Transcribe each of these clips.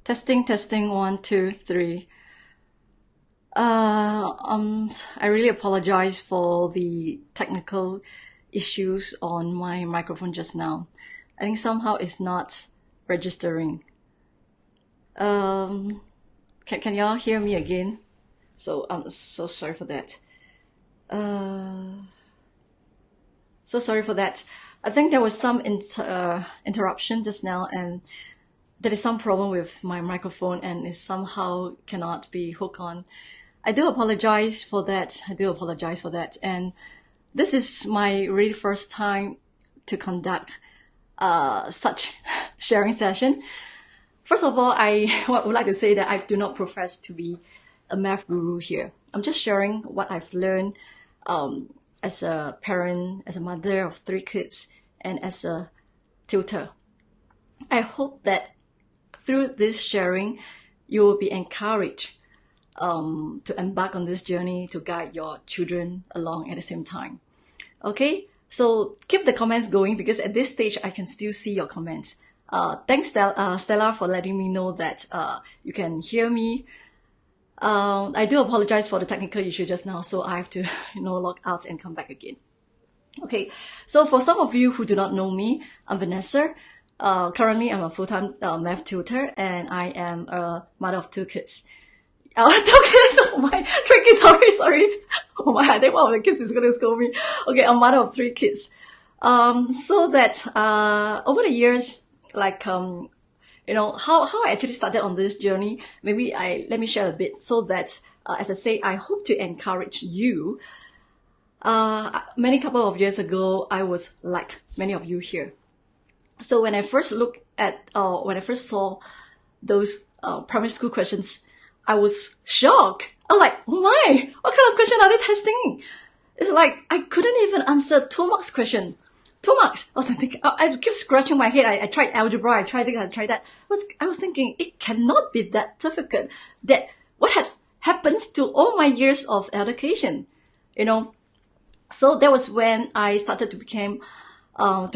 Testing, 1, 2, 3. I really apologize for the technical issues on my microphone just now. I think somehow it's not registering. Can y'all hear me again? So I'm so sorry for that. So sorry for that. I think there was some interruption just now, and there is some problem with my microphone, and it somehow cannot be hooked on. I do apologize for that. And this is my really first time to conduct such sharing session. First of all, I would like to say that I do not profess to be a math guru here. I'm just sharing what I've learned as a parent, as a mother of 3 kids, and as a tutor. I hope that through this sharing, you will be encouraged to embark on this journey to guide your children along at the same time. Okay, so keep the comments going, because at this stage, I can still see your comments. Thanks, Stella, for letting me know that you can hear me. I do apologize for the technical issue just now, so I have to log out and come back again. Okay, so for some of you who do not know me, I'm Vanessa. Currently, I'm a full-time math tutor, and I am a mother of 2 kids. 2 kids, oh my, 3 kids, sorry. Oh my, I think one of the kids is going to scold me. Okay, I'm a mother of 3 kids. So that over the years, like, how I actually started on this journey, maybe let me share a bit, so that, as I say, I hope to encourage you. Many couple of years ago, I was like many of you here. So when I first looked at, when I first saw those primary school questions, I was shocked. I was like, oh my, what kind of question are they testing? It's like, I couldn't even answer 2 marks question. 2 marks. I was thinking, I keep scratching my head. I tried algebra, I tried this, I tried that. I was thinking, it cannot be that difficult. That what happens to all my years of education, So that was when I started to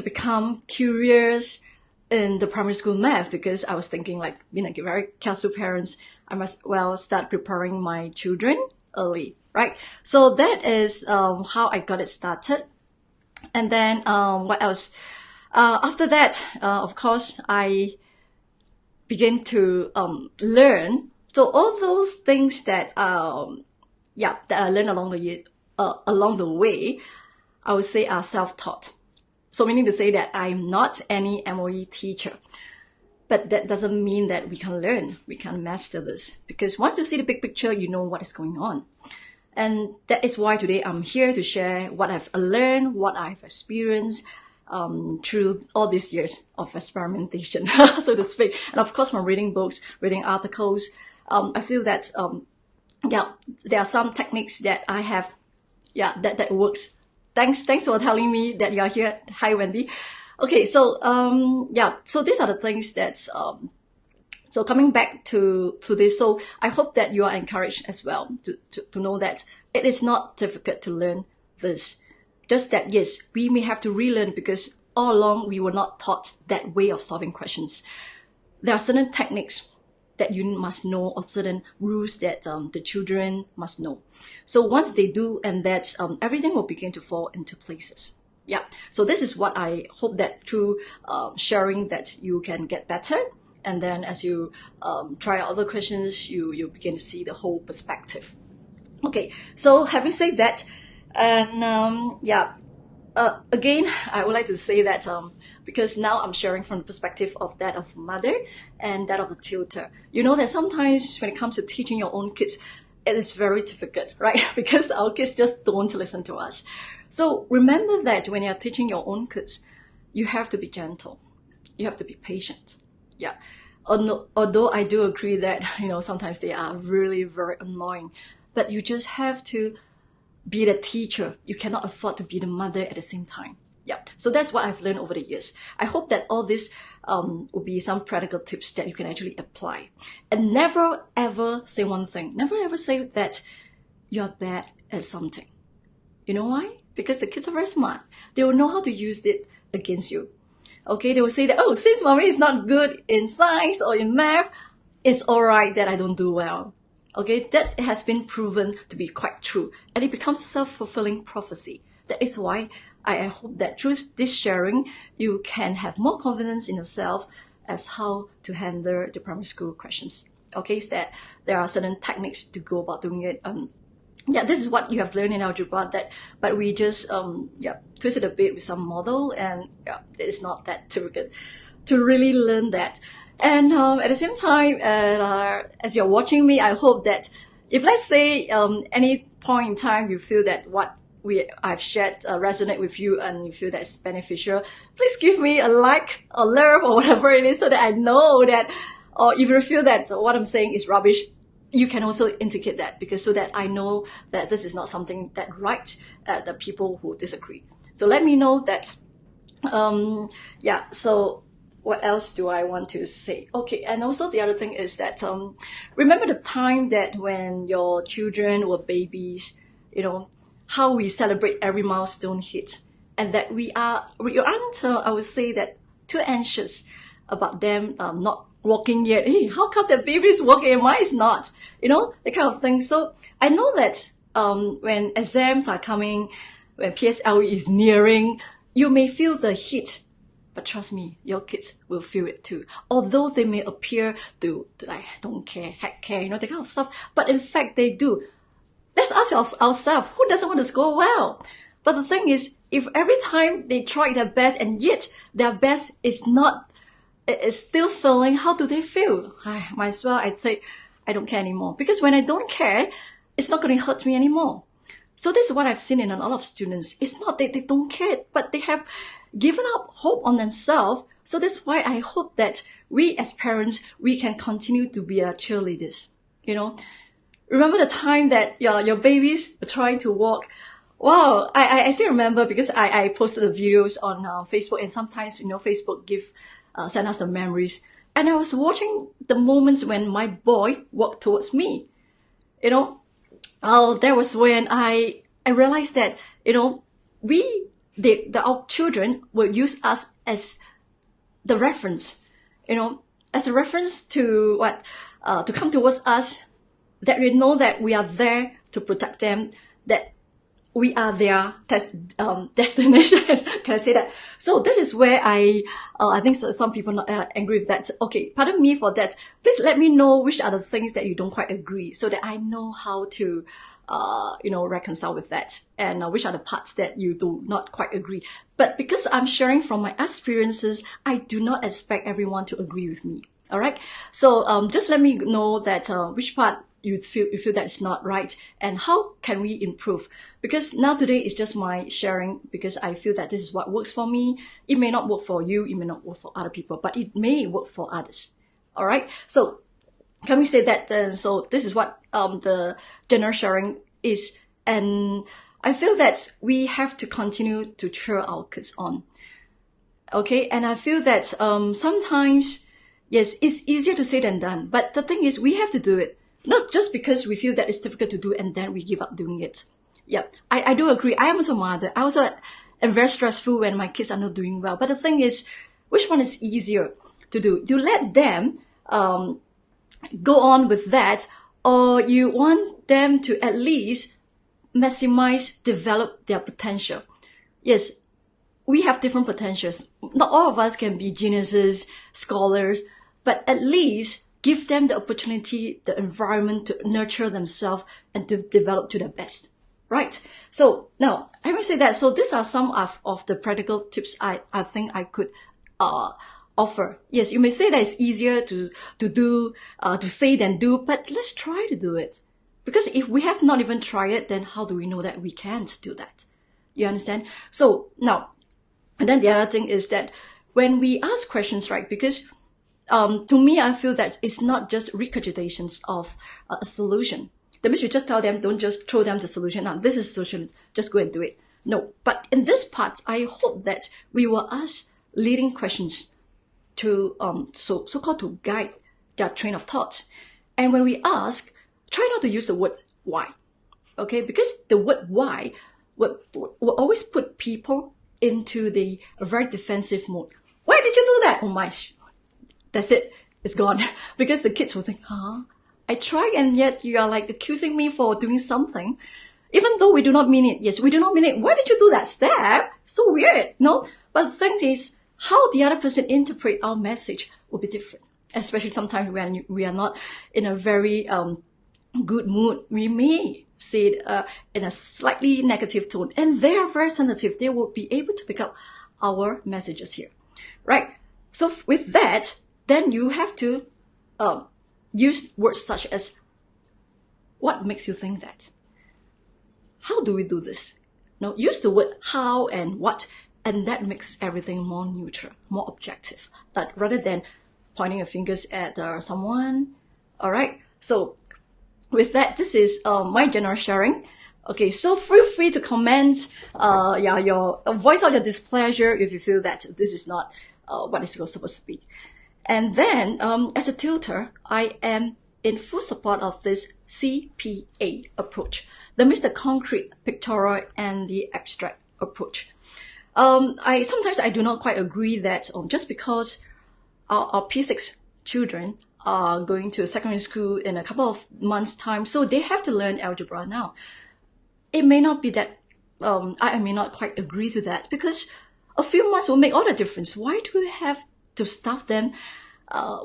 become curious in the primary school math, because I was thinking, like, being a very careful parent, I must start preparing my children early, right? So that is how I got it started. And then what else? After that, of course, I began to learn. So all those things that that I learned along the way, I would say are self-taught. So meaning to say that I'm not any MOE teacher. But that doesn't mean that we can learn, we can master this. Because once you see the big picture, you know what is going on. And that is why today I'm here to share what I've learned, what I've experienced through all these years of experimentation, so to speak. And of course, from reading books, reading articles, I feel that, there are some techniques that I have, that works. Thanks for telling me that you are here. Hi, Wendy. Okay, so, so these are the things that, so coming back to this, so I hope that you are encouraged as well to know that it is not difficult to learn this. Just that, yes, we may have to relearn, because all along we were not taught that way of solving questions. There are certain techniques that you must know, or certain rules that the children must know. So once they do, and that everything will begin to fall into places. Yeah, so this is what I hope that through sharing that you can get better. And then as you try other questions, you begin to see the whole perspective. Okay, so having said that, and again, I would like to say that because now I'm sharing from the perspective of that of mother and that of the tutor. You know that sometimes when it comes to teaching your own kids, it is very difficult, right? Because our kids just don't listen to us. So remember that when you're teaching your own kids, you have to be gentle. You have to be patient. Yeah. Although I do agree that, sometimes they are really very annoying, but you just have to be the teacher. You cannot afford to be the mother at the same time. Yeah. So that's what I've learned over the years. I hope that all this will be some practical tips that you can actually apply. And never ever say one thing. Never ever say that you're bad at something. You know why? Because the kids are very smart. They will know how to use it against you. Okay, they will say that, oh, since mommy is not good in science or in math, it's all right that I don't do well. Okay, that has been proven to be quite true, and it becomes a self-fulfilling prophecy. That is why I hope that through this sharing, you can have more confidence in yourself as how to handle the primary school questions. Okay, is that there are certain techniques to go about doing it. Yeah, this is what you have learned in algebra, but we just twist it a bit with some model, and it's not that difficult to really learn that. And at the same time, as you're watching me, I hope that if, let's say, any point in time you feel that what I've shared resonate with you and you feel that it's beneficial, please give me a like, a love, or whatever it is, so that I know that, or if you feel that what I'm saying is rubbish, you can also indicate that, because so that I know that this is not something that right the people who disagree. So let me know that. So what else do I want to say? Okay, and also the other thing is that remember the time that when your children were babies, how we celebrate every milestone hit, and that we aren't, I would say, that too anxious about them not walking yet. Hey, how come the baby is walking and mine is not? That kind of thing. So I know that when exams are coming, when PSLE is nearing, you may feel the heat. But trust me, your kids will feel it too. Although they may appear to like, don't care, heck care, that kind of stuff. But in fact, they do. Let's ask ourselves, who doesn't want to score well? But the thing is, if every time they try their best and yet their best is still failing, how do they feel? I might as well, I'd say, I don't care anymore. Because when I don't care, it's not going to hurt me anymore. So this is what I've seen in a lot of students. It's not that they don't care, but they have given up hope on themselves. So that's why I hope that we as parents, we can continue to be cheerleaders. Remember the time that your babies were trying to walk? Wow, I still remember, because I posted the videos on Facebook, and sometimes, Facebook send us the memories. And I was watching the moments when my boy walked towards me. That was when I realized that, our children will use us as the reference, as a reference to to come towards us, that we know that we are there to protect them, that we are their destination. Can I say that? So this is where I think some people are angry with that. Okay, pardon me for that. Please let me know which are the things that you don't quite agree, so that I know how to reconcile with that, and which are the parts that you do not quite agree. But because I'm sharing from my experiences, I do not expect everyone to agree with me. All right. So just let me know that which part you feel that it's not right, and how can we improve? Because now today is just my sharing, because I feel that this is what works for me. It may not work for you, it may not work for other people, but it may work for others. All right. So can we say that? So this is what the general sharing is, and I feel that we have to continue to cheer our kids on. Okay, and I feel that sometimes, yes, it's easier to say than done, but the thing is, we have to do it. Not just because we feel that it's difficult to do and then we give up doing it. Yeah, I do agree. I am also a mother. I also am very stressful when my kids are not doing well. But the thing is, which one is easier to do? You let them go on with that, or you want them to at least maximize, develop their potential? Yes, we have different potentials. Not all of us can be geniuses, scholars, but at least give them the opportunity, the environment to nurture themselves and to develop to their best, right? So now, I will say that. So these are some of the practical tips I think I could offer. Yes, you may say that it's easier to say than do, but let's try to do it. Because if we have not even tried it, then how do we know that we can't do that? You understand? So now, and then the other thing is that when we ask questions, right, because to me, I feel that it's not just regurgitations of a solution. That means you just tell them, don't just throw them the solution. Now, this is the solution, just go and do it. No, but in this part, I hope that we will ask leading questions to so-called to guide their train of thought. And when we ask, try not to use the word why. Okay, because the word why will always put people into a very defensive mode. Why did you do that? Oh my, that's it. it's gone. Because the kids will think, huh? I tried and yet you are like accusing me for doing something. Even though we do not mean it. Yes, we do not mean it. Why did you do that step? So weird, no? But the thing is, how the other person interpret our message will be different. Especially sometimes when we are not in a very good mood. We may say it in a slightly negative tone. And they are very sensitive. They will be able to pick up our messages here. Right? So with that, then you have to use words such as, what makes you think that? How do we do this? No, use the word how and what, and that makes everything more neutral, more objective, rather than pointing your fingers at someone. All right. So with that, this is my general sharing. Okay, so feel free to comment, your voice out your displeasure if you feel that this is not what it's supposed to be. And then, as a tutor, I am in full support of this CPA approach. That means the concrete, pictorial, and the abstract approach. Sometimes I do not quite agree that just because our P6 children are going to secondary school in a couple of months' time, so they have to learn algebra now. It may not be that, I may not quite agree to that, because a few months will make all the difference. Why do we have to stuff them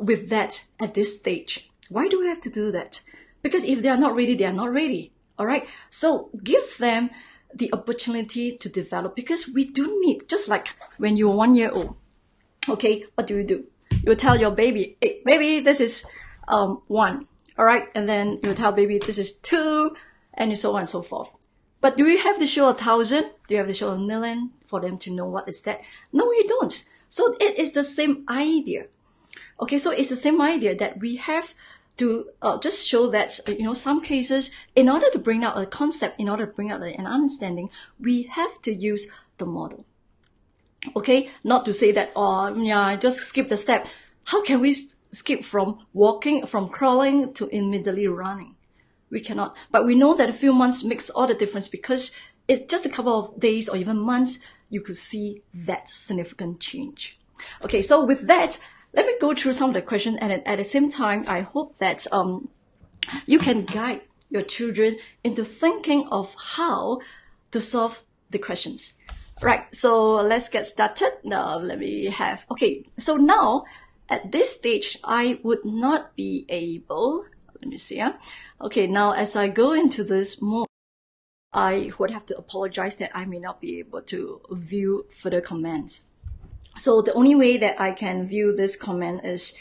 with that at this stage? Why do we have to do that? Because if they are not ready, they are not ready. All right. So give them the opportunity to develop, because we do need, just like when you're 1 year old. Okay. What do? You tell your baby, hey, baby, this is 1. All right. And then you tell baby, this is 2, and so on and so forth. But do you have to show 1,000? Do you have to show 1,000,000 for them to know what is that? No, you don't. So it is the same idea. Okay. So it's the same idea that we have to just show that, some cases, in order to bring out a concept, in order to bring out an understanding, we have to use the model. Okay? Not to say that, just skip the step. How can we skip from walking, from crawling to immediately running? We cannot. But we know that a few months makes all the difference, because it's just a couple of days or even months, you could see that significant change. Okay, so with that, let me go through some of the questions, and at the same time, I hope that you can guide your children into thinking of how to solve the questions. Right, so let's get started. Now, okay, so now at this stage, I would not be able, let me see. Okay, now as I go into this mode, I would have to apologize that I may not be able to view further comments. So the only way that I can view this comment is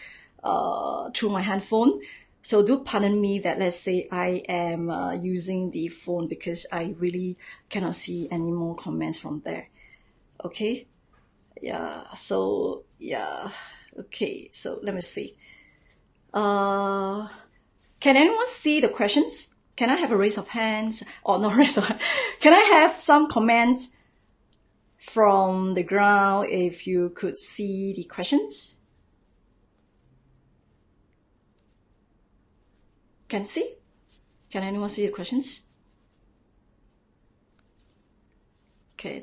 through my handphone. So do pardon me that, let's say I am using the phone, because I really cannot see any more comments from there. Okay. Yeah. So yeah. Okay. So let me see. Can anyone see the questions? Can I have a raise of hands? Oh, no raise of hands. Can I have some comments from the ground if you could see the questions? Can see? Can anyone see the questions? I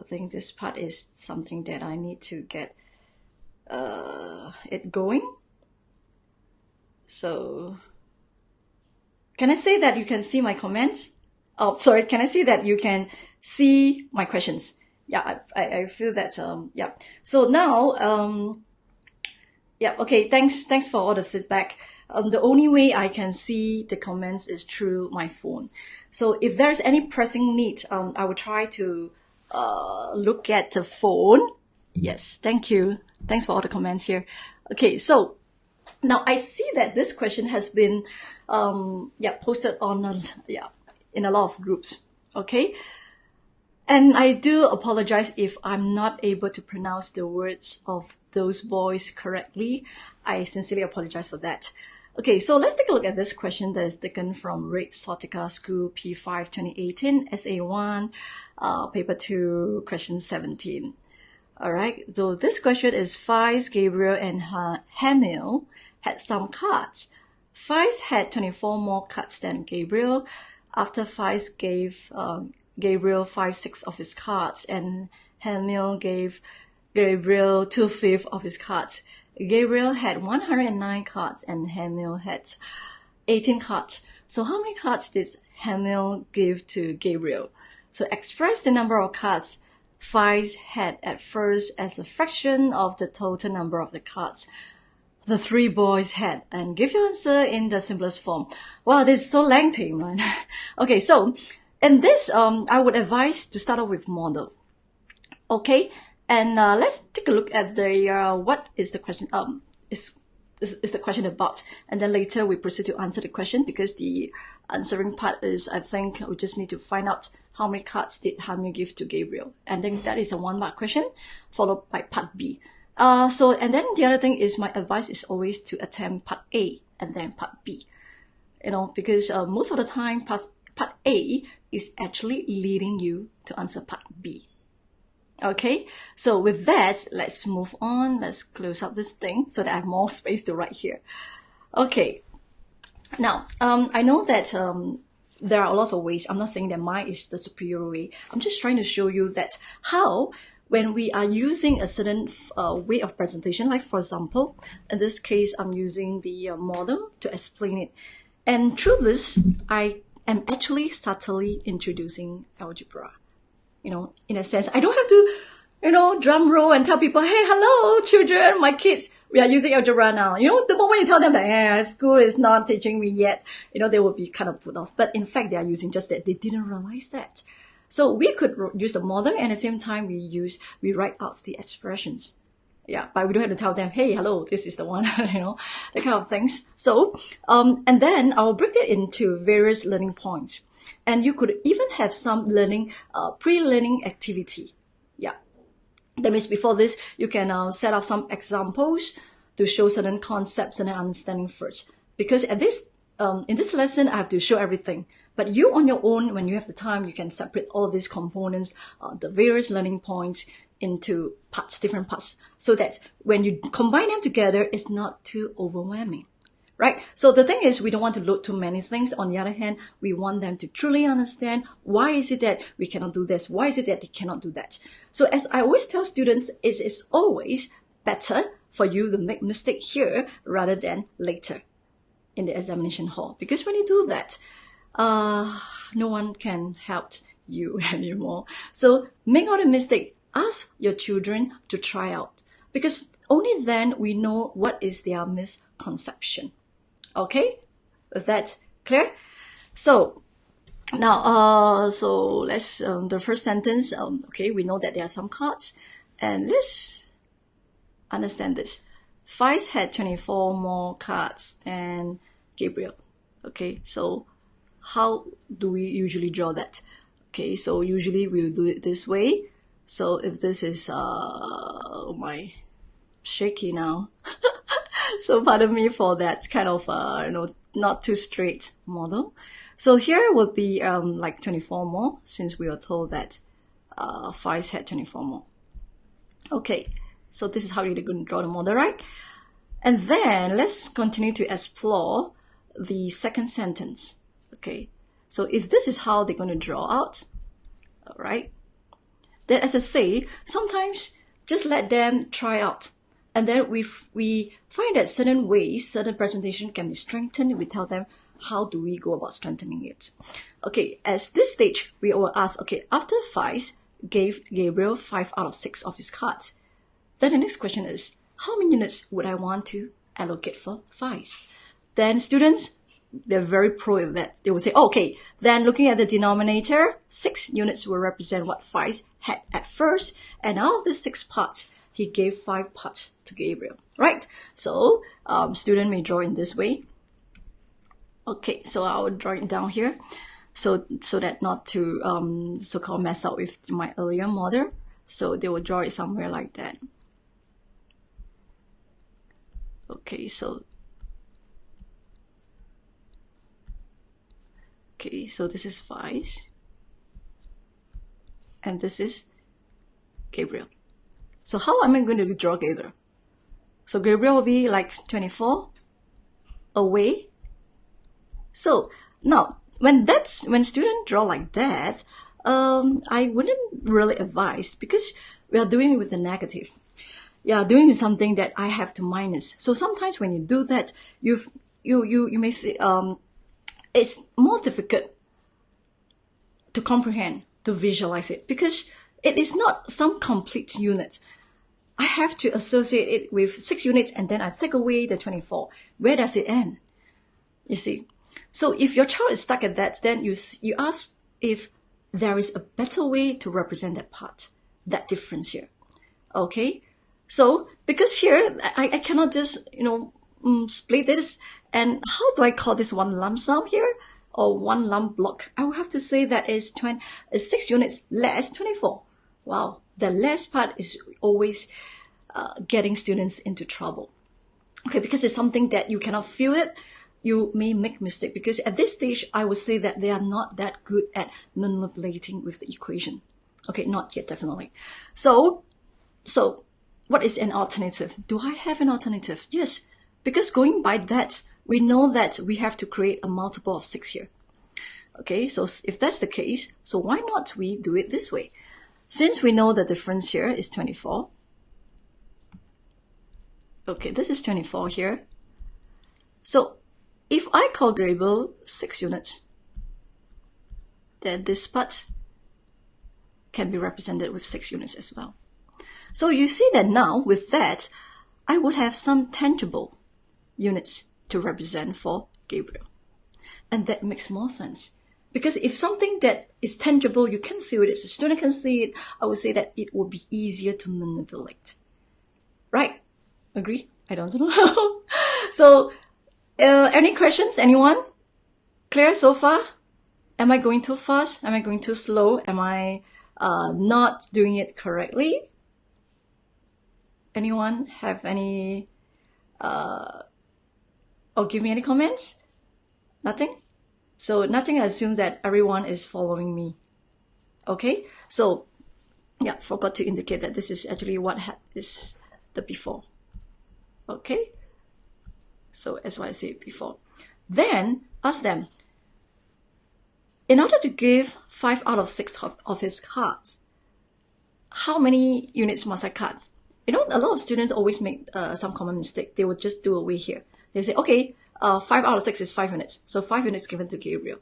think this part is something that I need to get it going. So can I say that you can see my comments? Oh, sorry. Can I see that you can see my questions? Yeah, I feel that, yeah. So now, yeah, okay. Thanks for all the feedback. The only way I can see the comments is through my phone. So if there's any pressing need, I will try to look at the phone. Yes, thank you. Thanks for all the comments here. Okay, so now I see that this question has been posted on in a lot of groups. Okay, and I do apologize if I'm not able to pronounce the words of those boys correctly. I sincerely apologize for that. Okay, so let's take a look at this question that is taken from Red Sotica School P5 2018 SA1 paper 2 question 17. All right, so this question is Fies, Gabriel, and Hamil had some cards. Fies had 24 more cards than Gabriel. After Fies gave Gabriel 5/6 of his cards, and Hamil gave Gabriel 2/5 of his cards. Gabriel had 109 cards and Hamil had 18 cards. So how many cards did Hamil give to Gabriel? So express the number of cards Faiz had at first as a fraction of the total number of the cards the three boys had, and give your answer in the simplest form. Wow, this is so lengthy, man. Okay, so in this, I would advise to start off with model. Okay, and let's take a look at the what is the question is the question about, and then later we proceed to answer the question, because the answering part is, I think we just need to find out how many cards did Hamil give to Gabriel, and then that is a 1-mark question followed by part B. And then the other thing is, my advice is always to attempt part A and then part B, because most of the time part A is actually leading you to answer part B. Okay, so with that, let's move on. Let's close up this thing so that I have more space to write here. Okay, now I know that there are lots of ways. I'm not saying that mine is the superior way. I'm just trying to show you that how, when we are using a certain way of presentation, like for example, in this case, I'm using the model to explain it. And through this, I am actually subtly introducing algebra. In a sense, I don't have to, drum roll and tell people, hey, hello, children, my kids, we are using algebra now. The moment you tell them that, school is not teaching me yet, they will be kind of put off. But in fact, they are using just that. They didn't realize that. So we could use the model, and at the same time, we write out the expressions. Yeah, but we don't have to tell them, hey, hello, this is the one, that kind of things. So, and then I'll break it into various learning points. And you could even have some learning, pre-learning activity. Yeah, that means before this, you can set up some examples to show certain concepts and understanding first. Because at this, in this lesson, I have to show everything. But you on your own, when you have the time, you can separate all these components, the various learning points into parts, different parts, so that when you combine them together, it's not too overwhelming. Right? So the thing is, we don't want to load too many things. On the other hand, we want them to truly understand why is it that we cannot do this? Why is it that they cannot do that? So as I always tell students, it is always better for you to make mistake here rather than later in the examination hall. Because when you do that, no one can help you anymore. So make all the mistake. Ask your children to try out. Because only then we know what is their misconception. Okay, is that clear? So now, so let's the first sentence. Okay, we know that there are some cards, and let's understand this. Faiz had 24 more cards than Gabriel. Okay, so how do we usually draw that? Okay, so usually we'll do it this way. So if this is oh my, shaky now. So pardon me for that kind of, not too straight model. So here would be like 24 more, since we were told that Faiz had 24 more. Okay, so this is how you're going to draw the model, right? And then let's continue to explore the second sentence. Okay, so if this is how they're going to draw out, all right, then as I say, sometimes just let them try out. And then we find that certain ways, certain presentation can be strengthened. We tell them, how do we go about strengthening it? Okay, at this stage, we will ask, okay, after Faiz gave Gabriel 5 out of 6 of his cards, then the next question is, how many units would I want to allocate for Faiz? Then students, they're very pro in that. They will say, okay, then looking at the denominator, 6 units will represent what Faiz had at first, and out of the 6 parts, he gave 5 parts to Gabriel, right? So student may draw in this way. Okay, so I will draw it down here, so that not to so-called mess up with my earlier model. So they will draw it somewhere like that. Okay, so this is Faiz, and this is Gabriel. So how am I going to draw Gabriel? So Gabriel will be like 24 away. So now, when students draw like that, I wouldn't really advise, because we are doing it with the negative. yeah, doing something that I have to minus. So sometimes when you do that, you may it's more difficult to comprehend, to visualize it, because it is not some complete unit. I have to associate it with 6 units, and then I take away the 24. Where does it end? You see? So if your child is stuck at that, then you ask if there is a better way to represent that part, that difference here. Okay? So, because here, I cannot just, split this. And how do I call this one lump sum here? Or one lump block? I will have to say that is 6 units less 24. Wow. The less part is always getting students into trouble. Okay, because it's something that you cannot feel it, you may make mistake. Because at this stage, I would say that they are not that good at manipulating with the equation. Okay, not yet, definitely. So what is an alternative? Do I have an alternative? Yes, because going by that, we know that we have to create a multiple of 6 here. Okay, so if that's the case, so why not we do it this way? Since we know the difference here is 24. Okay, this is 24 here. So if I call variable 6 units, then this part can be represented with 6 units as well. So you see that now with that, I would have some tangible units to represent for Gabriel. And that makes more sense. Because if something that is tangible, you can feel it, a student can see it, I would say that it will be easier to manipulate. Right? Agree? I don't know. So, any questions? Anyone? Clear so far? Am I going too fast? Am I going too slow? Am I not doing it correctly? Anyone have any, or give me any comments? Nothing? So nothing, I assume that everyone is following me. Okay? So, yeah, forgot to indicate that this is actually what is the before. Okay? So as what I said before. Then, ask them, in order to give 5 out of 6 of his cards, how many units must I cut? A lot of students always make some common mistake. They would just do away here. They say, okay, 5 out of 6 is 5 units. So 5 units given to Gabriel.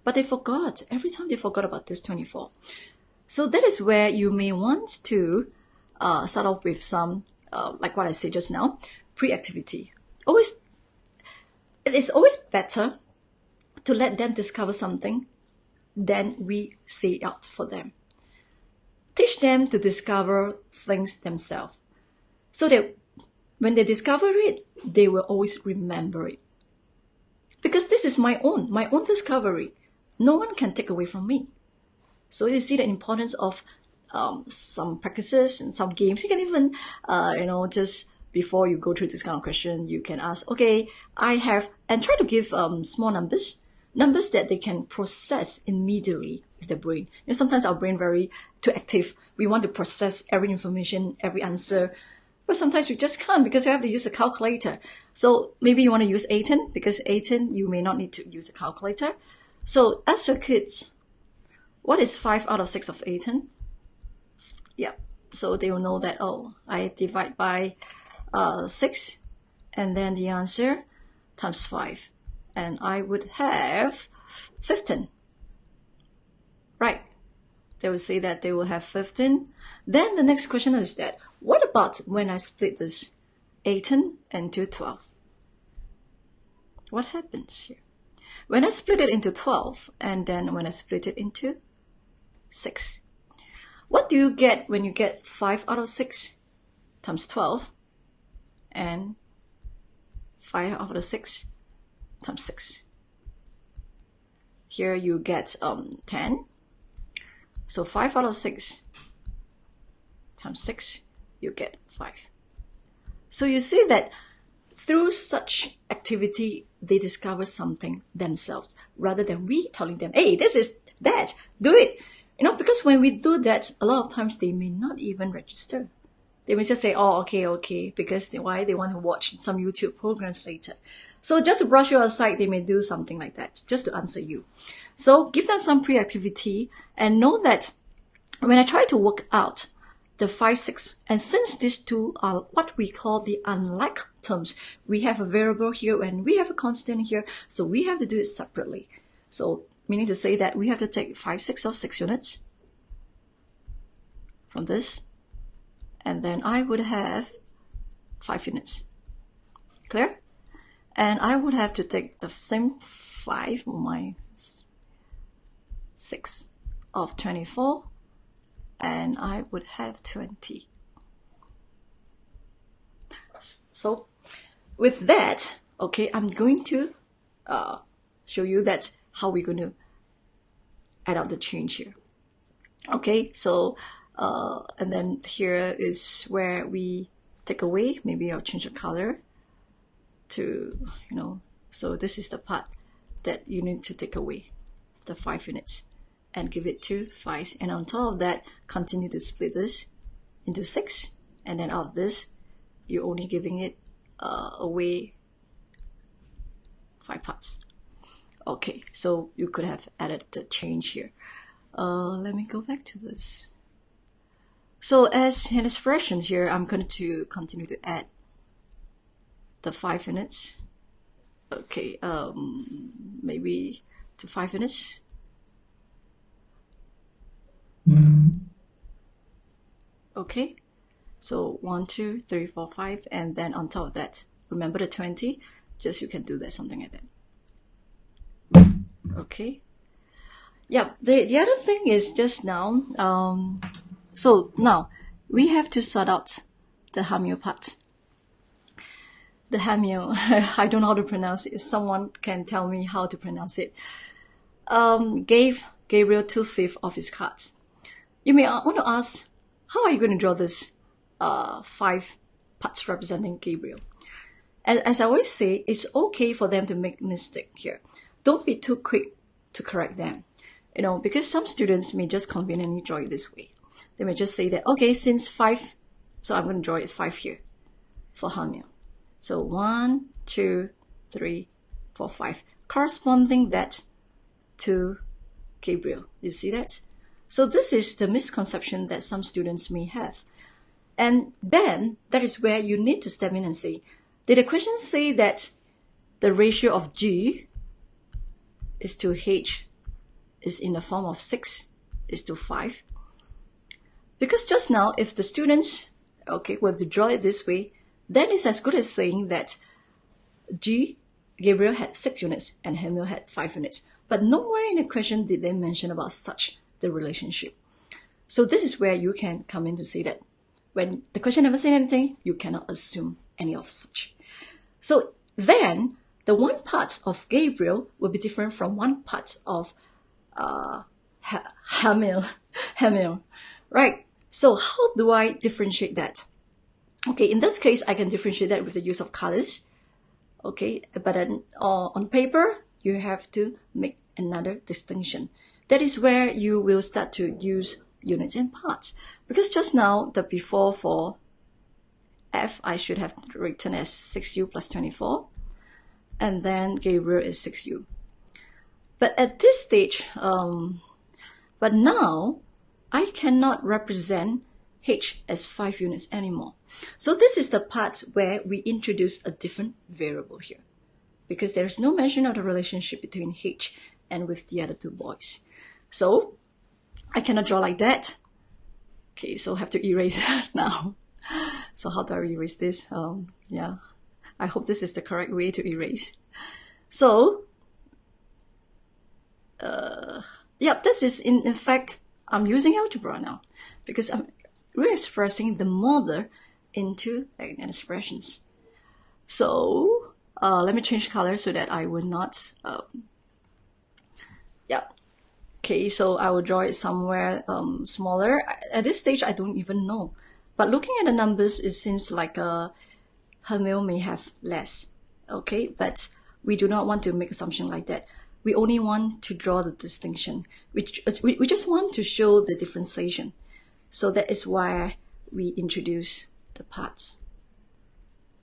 But they forgot. Every time they forgot about this 24. So that is where you may want to start off with some, like what I said just now, pre-activity. It is always better to let them discover something than we say it out for them. Teach them to discover things themselves, so that when they discover it, they will always remember it. Because this is my own discovery. No one can take away from me. So you see the importance of some practices and some games. You can even, just before you go through this kind of question, you can ask, okay, and try to give small numbers that they can process immediately with the brain. Sometimes our brain very too active. We want to process every information, every answer, but sometimes we just can't because you have to use a calculator. So maybe you want to use 18, because 18 you may not need to use a calculator. So ask your kids, what is 5 out of 6 of 18? Yeah, so they will know that, oh, I divide by 6, and then the answer times 5, and I would have 15. Right? They will say that they will have 15. Then the next question is that, what about when I split this 18 into 12? What happens here? When I split it into 12, and then when I split it into 6, what do you get when you get 5 out of 6 times 12? And 5 out of 6 times 6. Here you get 10. So 5 out of 6 times 6, you get 5. So you see that through such activity, they discover something themselves, rather than we telling them, hey, this is that, do it. Because when we do that, a lot of times they may not even register. They may just say, oh, okay, because why? They want to watch some YouTube programs later. So just to brush you aside, they may do something like that, just to answer you. So give them some pre-activity, and know that when I try to work out the 5, 6, and since these two are what we call the unlike terms, we have a variable here and we have a constant here, so we have to do it separately. So meaning to say that we have to take 5, 6 or 6 units from this, and then I would have 5 units. Clear? And I would have to take the same 5 minus 6 of 24, and I would have 20. So with that, okay, I'm going to show you that how we're going to add up the change here. Okay, so and then here is where we take away. Maybe I'll change the color to, you know, so this is the part that you need to take away, the 5 units, and give it to 5, and on top of that continue to split this into 6, and then out of this you're only giving it away 5 parts. Okay, so you could have added the change here. Let me go back to this. So as in expressions here, I'm going to continue to add the 5 units. Okay, maybe to 5 units. Okay, so 1, 2, 3, 4, 5, and then on top of that, remember the 20, just you can do that, something like that. Okay. Yeah, the other thing is just now, so now we have to sort out the Hamil part. The Hamil, I don't know how to pronounce it. If someone can tell me how to pronounce it. Gave Gabriel 2/5 of his cards. You may want to ask, how are you going to draw this 5 parts representing Gabriel? And as I always say, it's okay for them to make mistake here. Don't be too quick to correct them. You know, because some students may just conveniently draw it this way. They may just say that, okay, since 5, so I'm going to draw it 5 here for Hamil. So 1, 2, 3, 4, 5, corresponding that to Gabriel. You see that? So this is the misconception that some students may have. And then that is where you need to step in and say, did the question say that the ratio of G is to H is in the form of 6 is to 5? Because just now, if the students, okay, were to draw it this way, then it's as good as saying that Gabriel had 6 units and Hamil had 5 units. But nowhere in the question did they mention about such the relationship. So this is where you can come in to say that when the question never said anything, you cannot assume any of such. So then the one part of Gabriel will be different from one part of Hamil, right? So how do I differentiate that? Okay, in this case, I can differentiate that with the use of colors. Okay, but then on paper, you have to make another distinction. That is where you will start to use units and parts. Because just now, the before for F, I should have written as 6u plus 24. And then Gabriel is 6u. But at this stage, but now, I cannot represent H as 5 units anymore. So this is the part where we introduce a different variable here, because there is no mention of the relationship between H and with the other 2 boys. So I cannot draw like that. Okay, so I have to erase now. So how do I erase this? Yeah, I hope this is the correct way to erase. So, yeah, this is in fact, I'm using algebra now because I'm re-expressing the model into expressions. So let me change color so that I will not, yeah. Okay, so I will draw it somewhere smaller. At this stage, I don't even know. But looking at the numbers, it seems like Hamil may have less. Okay, but we do not want to make assumption like that. We only want to draw the distinction. We just want to show the differentiation. So that is why we introduce the parts.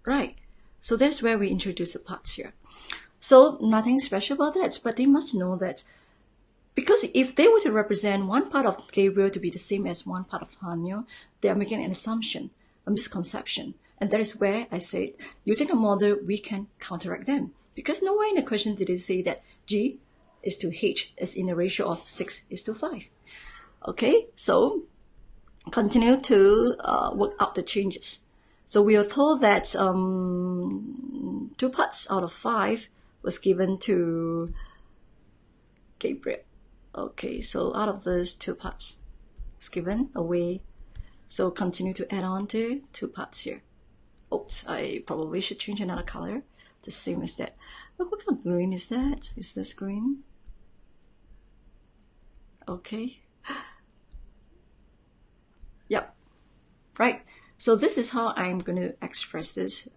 Right, so that's where we introduce the parts here. So nothing special about that, but they must know that Because if they were to represent one part of Gabriel to be the same as one part of Hanya, they are making an assumption, a misconception. And that is where I said, using a model, we can counteract them. Because nowhere in the question did it say that G is to H is in a ratio of 6:5. Okay, so continue to work out the changes. So we are told that 2 parts out of 5 was given to Gabriel. Okay, so out of those 2 parts, it's given away. So continue to add on to 2 parts here. Oops, I probably should change another color. The same as that. But what kind of green is that? Is this green? Okay. Yep. Right. So this is how I'm going to express this.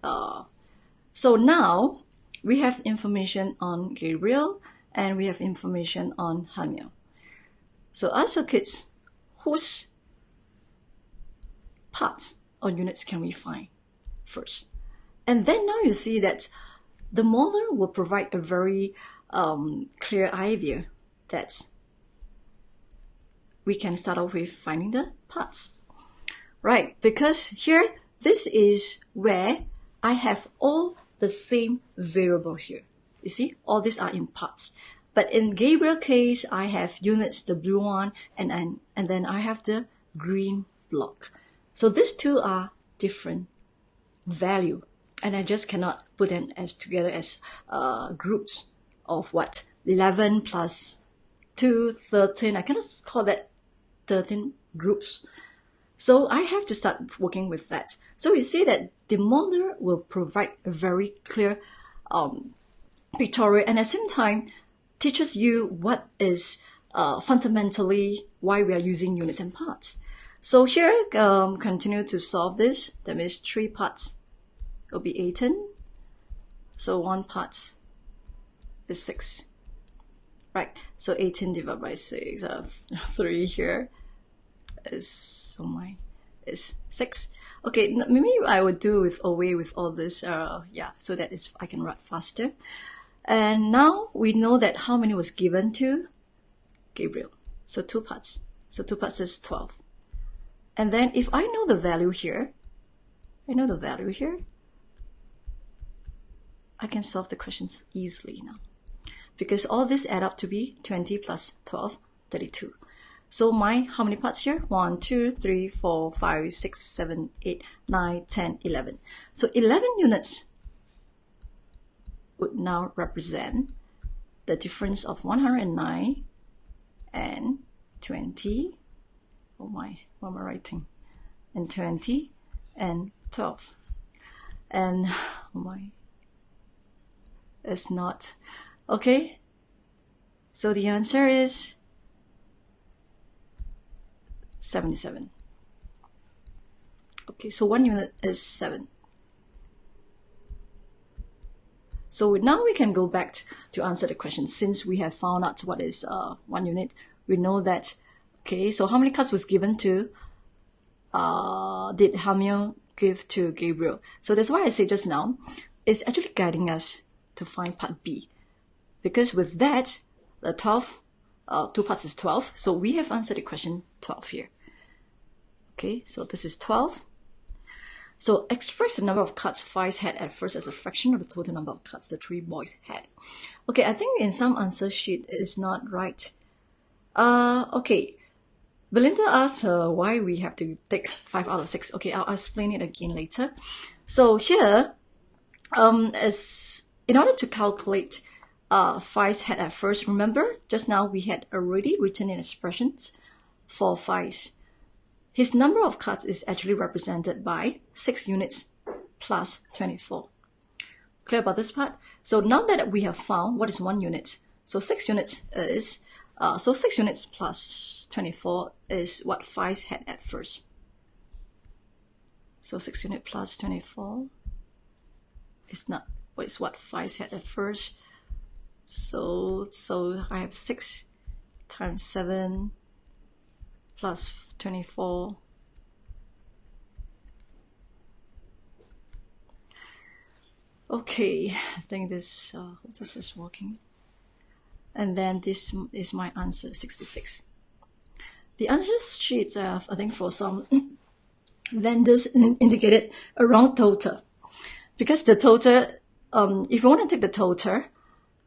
So now we have information on Gabriel and we have information on Hanya. So ask your kids, whose parts or units can we find first? And then now you see that the model will provide a very clear idea that we can start off with finding the parts. Right, because here, this is where I have all the same variable here. You see, all these are in parts. But in Gabriel case, I have units, the blue one, and then I have the green block. So these two are different value, and I just cannot put them as together as groups of what? 11 plus 2, 13. I cannot call that 13 groups. So I have to start working with that. So you see that the model will provide a very clear pictorial, and at the same time teaches you what is fundamentally why we are using units and parts. So here, continue to solve this. That means 3 parts will be 18. So 1 part is 6. Right, so 18 divided by 6, 3 here is, is 6. Okay, maybe I would do away with all this, yeah, so that I can write faster. And now we know that how many was given to Gabriel. So 2 parts. So 2 parts is 12. And then if I know the value here, I can solve the questions easily now. Because all this add up to be 20 plus 12, 32. So how many parts here? 1, 2, 3, 4, 5, 6, 7, 8, 9, 10, 11. So 11 units would now represent the difference of 109 and 20. Oh my, what am I writing? And 20 and 12. And oh my, it's not. Okay, so the answer is 77. Okay, so 1 unit is 7. So now we can go back to answer the question. Since we have found out what is 1 unit, we know that, okay, so how many cards was given to, did Hamiel give to Gabriel? So that's why I say just now, it's actually guiding us to find part B. Because with that, the 12, 2 parts is 12. So we have answered the question 12 here. Okay, so this is 12. So express the number of cards Fives had at first as a fraction of the total number of cards the 3 boys had. Okay, I think in some answer sheet it is not right. Okay, Belinda asked why we have to take 5 out of 6. Okay, I'll explain it again later. So here, in order to calculate Fives had at first, remember just now we had already written in expressions for Fives. His number of cards is actually represented by 6 units plus 24. Clear about this part? So now that we have found what is 1 unit, so 6 units is, 6 units plus 24 is what Fives had at first. So 6 units plus 24 is not what Fives had at first. So I have 6 times 7 plus 24. Okay, I think this is working. And then this is my answer, 66. The answer sheet, I think for some vendors indicated a wrong total. Because the total, if you want to take the total,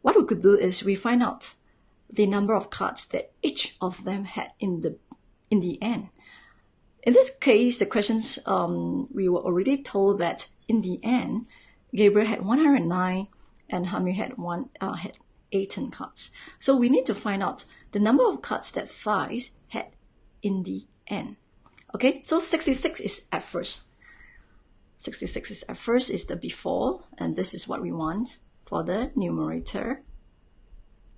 what we could do is we find out the number of cards that each of them had in the end. In this case, the questions, we were already told that in the end, Gabriel had 109 and Hami had 18 cards. So we need to find out the number of cards that Faiz had in the end. Okay, so 66 is at first. 66 is at first, is the before, and this is what we want for the numerator.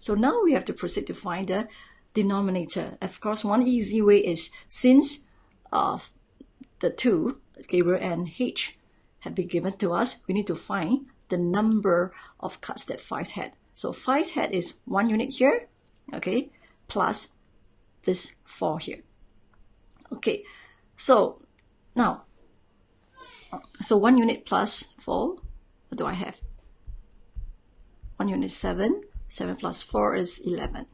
So now we have to proceed to find the denominator. Of course, one easy way is, since the two, Gabriel and H, have been given to us, we need to find the number of cards that Faiz had. So Faiz had is 1 unit here, okay, plus this 4 here. Okay, so now, so 1 unit plus 4, what do I have? 1 unit is 7, 7 plus 4 is 11.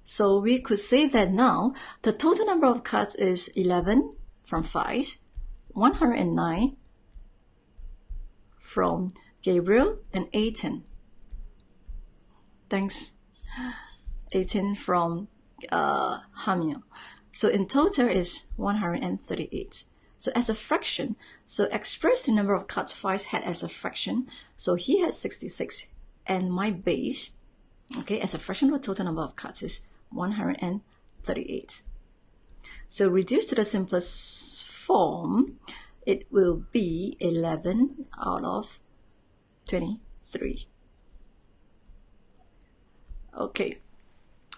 So we could say that now the total number of cards is 11 from Faiz, 109 from Gabriel, and 18. Thanks. 18 from Hamil. So in total is 138. So as a fraction, so express the number of cards Faiz had as a fraction. So he had 66, and my base, okay, as a fraction of the total number of cards is 138. So reduced to the simplest form, it will be 11 out of 23. Okay.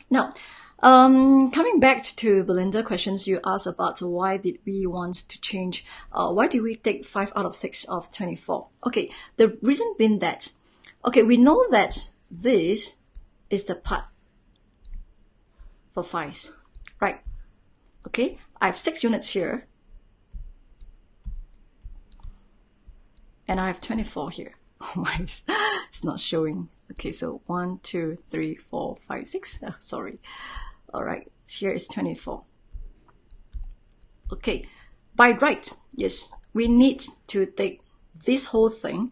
Now, coming back to Belinda questions, you asked about why did we want to change, why did we take 5 out of 6 of 24? Okay, the reason being that, okay, we know that this is the part for Faiz, right? Okay, I have 6 units here, and I have 24 here. Oh my, it's not showing. Okay, so 1, 2, 3, 4, 5, 6. Oh, sorry. All right, here is 24. Okay, by right, yes, we need to take this whole thing,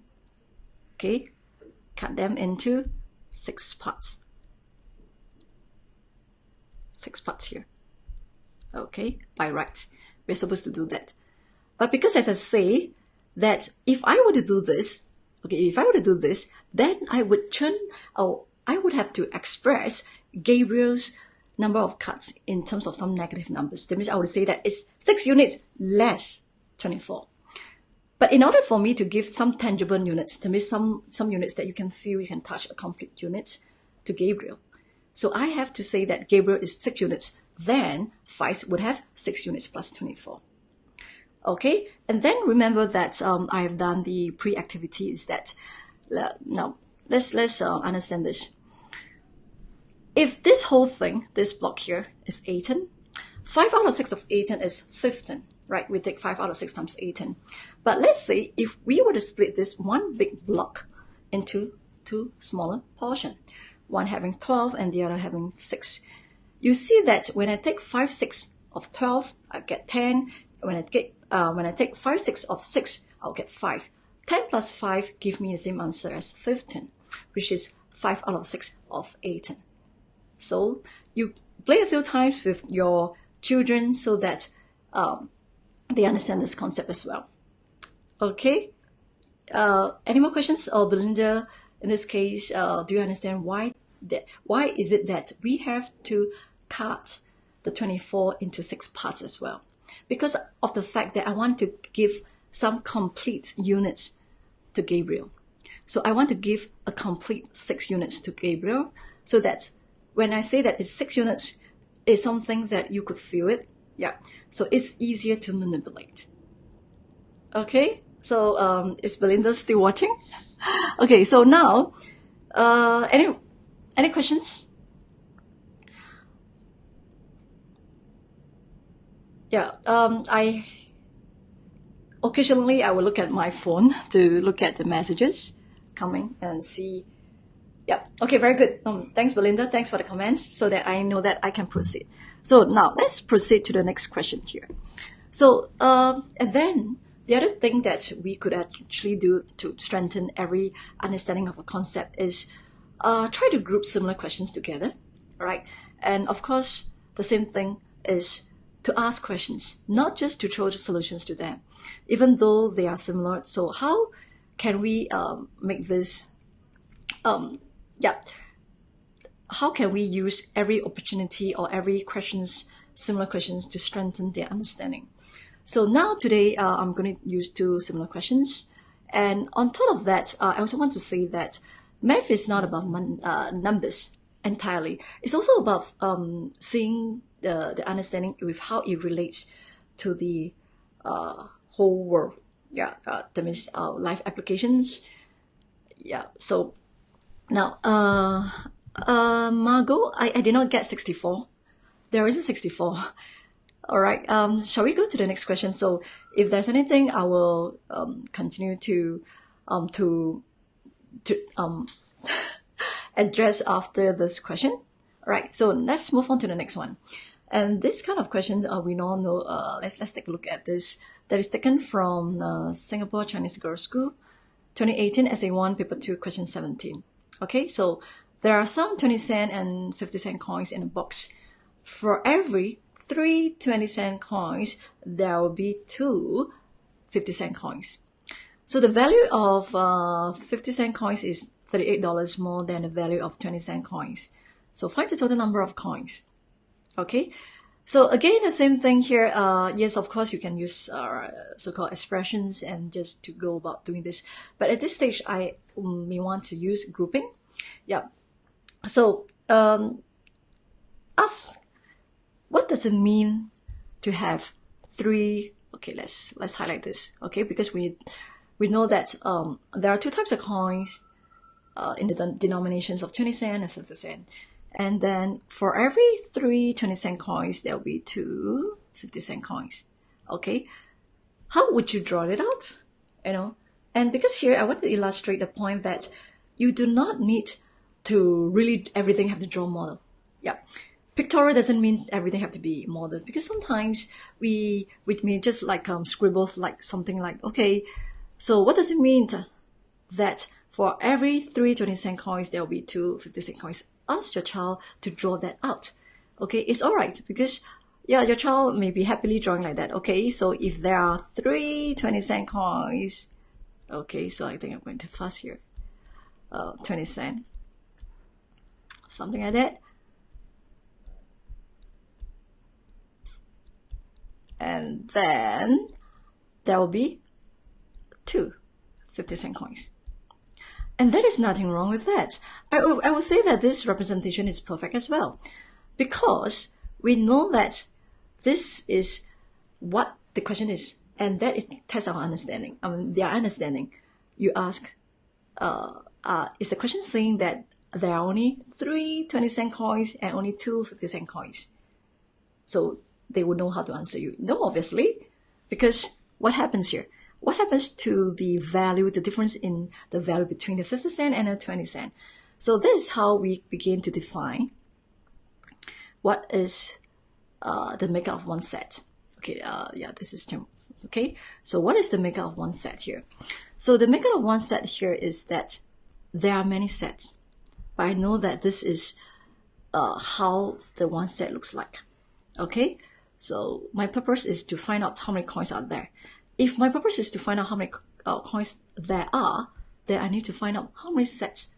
okay, cut them into 6 parts. 6 parts here. Okay, by right, we're supposed to do that. But because, as I say, that if I were to do this, okay, if I were to do this, then I would I would have to express Gabriel's number of cards in terms of some negative numbers. That means I would say that it's 6 units less 24. But in order for me to give some tangible units, that means some units that you can feel, you can touch, a complete unit to Gabriel. So I have to say that Gabriel is 6 units, then Faiz would have 6 units plus 24. Okay, and then remember that I have done the pre-activity is that, now let's understand this. If this whole thing, this block here is 18, 5 out of 6 of 18 is 15, right? We take 5 out of 6 times 18. But let's say if we were to split this one big block into 2 smaller portions, one having 12 and the other having 6. You see that when I take 5 6 of 12, I get 10. When I take 5 6 of 6, I'll get 5. 10 plus 5 give me the same answer as 15, which is 5 out of 6 of 18. So you play a few times with your children so that they understand this concept as well. Okay. Any more questions? Or Belinda, in this case, do you understand why is it that we have to cut the 24 into 6 parts as well? Because of the fact that I want to give some complete units to Gabriel. So I want to give a complete 6 units to Gabriel, so that when I say that it's 6 units, it's something that you could feel it. Yeah. So it's easier to manipulate. Okay. So is Belinda still watching? Okay. So now, any questions? Yeah. occasionally I will look at my phone to look at the messages coming and see. Yep. Okay, very good. Thanks, Belinda. Thanks for the comments so that I know that I can proceed. So now let's proceed to the next question here. So, and then the other thing that we could actually do to strengthen every understanding of a concept is try to group similar questions together, right? And of course, the same thing is to ask questions, not just to throw solutions to them, even though they are similar. So how can we make this, how can we use every opportunity or every questions, similar questions to strengthen their understanding? So now today, I'm going to use two similar questions. And on top of that, I also want to say that math is not about numbers entirely. It's also about seeing the understanding with how it relates to the whole world. Yeah, that means life applications. Yeah, so now, Margot, I did not get 64. There isn't 64. All right, shall we go to the next question? So if there's anything, I will continue to address after this question. All right, so let's move on to the next one. And this kind of questions, we all know, let's take a look at this. That is taken from Singapore Chinese Girls School, 2018 Essay 1, Paper 2, Question 17. Okay, so there are some 20-cent and 50-cent coins in a box. For every 3 20-cent coins, there will be 2 50-cent coins. So the value of 50-cent coins is $38 more than the value of 20-cent coins. So find the total number of coins. Okay, so again, the same thing here. Yes, of course, you can use so-called expressions and just to go about doing this. But at this stage, I may want to use grouping. Yeah. So ask, what does it mean to have 3? Okay, let's highlight this. Okay, because we know that there are 2 types of coins in the denominations of 20-cent and 50-cent. And then for every 3 20-cent coins, there will be 2 50-cent coins. Okay, how would you draw it out? You know, and because here I want to illustrate the point that you do not need to really everything have to draw model. Yeah, pictorial doesn't mean everything have to be modeled, because sometimes we may just like scribbles like something like, okay, so what does it mean that for every 3 20-cent coins there will be 2 50-cent coins? Ask your child to draw that out. Okay, it's all right, because yeah, your child may be happily drawing like that. Okay, so if there are 3 20-cent coins, okay, so I think I'm going too fast here. 20-cent, something like that. And then there will be 2 50-cent coins. And there is nothing wrong with that. I would say that this representation is perfect as well, because we know that this is what the question is, and that is tests our understanding. Their understanding. You ask, is the question saying that there are only 3 20-cent coins and only 2 50-cent coins? So they would know how to answer you. No, obviously, because what happens here? What happens to the value, the difference in the value between the 50-cent and the 20-cent? So this is how we begin to define what is the maker of one set. Okay, yeah, this is term. Okay, so what is the maker of one set here? So the maker of one set here is that there are many sets, but I know that this is how the one set looks like. Okay, so my purpose is to find out how many coins are there. If my purpose is to find out how many coins there are, then I need to find out how many sets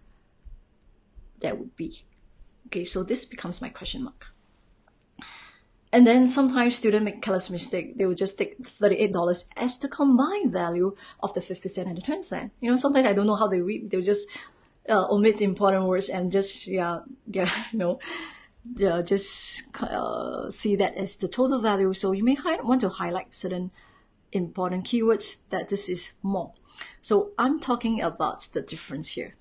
there would be. Okay, so this becomes my question mark. And then sometimes students make careless mistake. They will just take $38 as the combined value of the 50-cent and the 20-cent. You know, sometimes I don't know how they read. They'll just omit important words and just, see that as the total value. So you may want to highlight certain important keywords that this is more. So I'm talking about the difference here.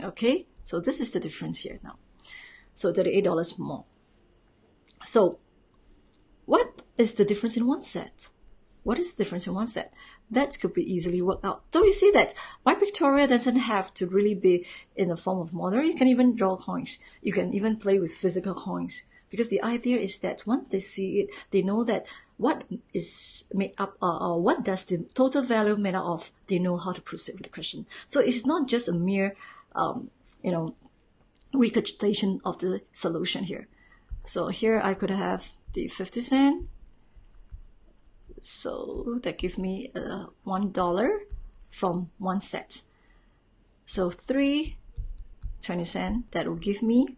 Okay, so this is the difference here now. So $38 more. So what is the difference in one set? what is the difference in one set? That could be easily worked out. So you see that my pictorial doesn't have to really be in the form of model. You can even draw coins. You can even play with physical coins. Because the idea is that once they see it, they know that what is made up, or what does the total value made up of, they know how to proceed with the question. So it's not just a mere, regurgitation of the solution here. So here I could have the 50 cent. So that gives me $1 from one set. So 3 20 cents, that will give me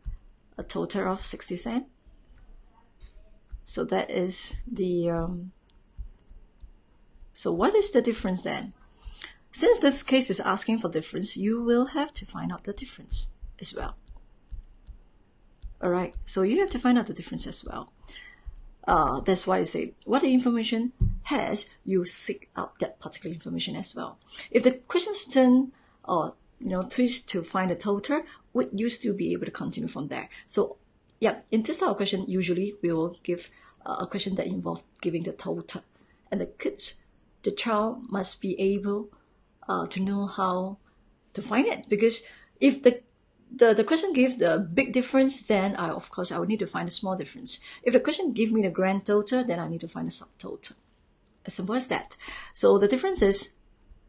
a total of 60 cents. So that is the, so what is the difference then? Since this case is asking for difference, you will have to find out the difference as well. All right, so you have to find out the difference as well. That's why I say what the information has, you seek out that particular information as well. If the questions turn or twist to find a total, would you still be able to continue from there? So yeah, in this type of question, usually we will give a question that involves giving the total, and the child must be able to know how to find it. Because if the question gives the big difference, then of course I would need to find a small difference. If the question gives me the grand total, then I need to find a subtotal. As simple as that. So the difference is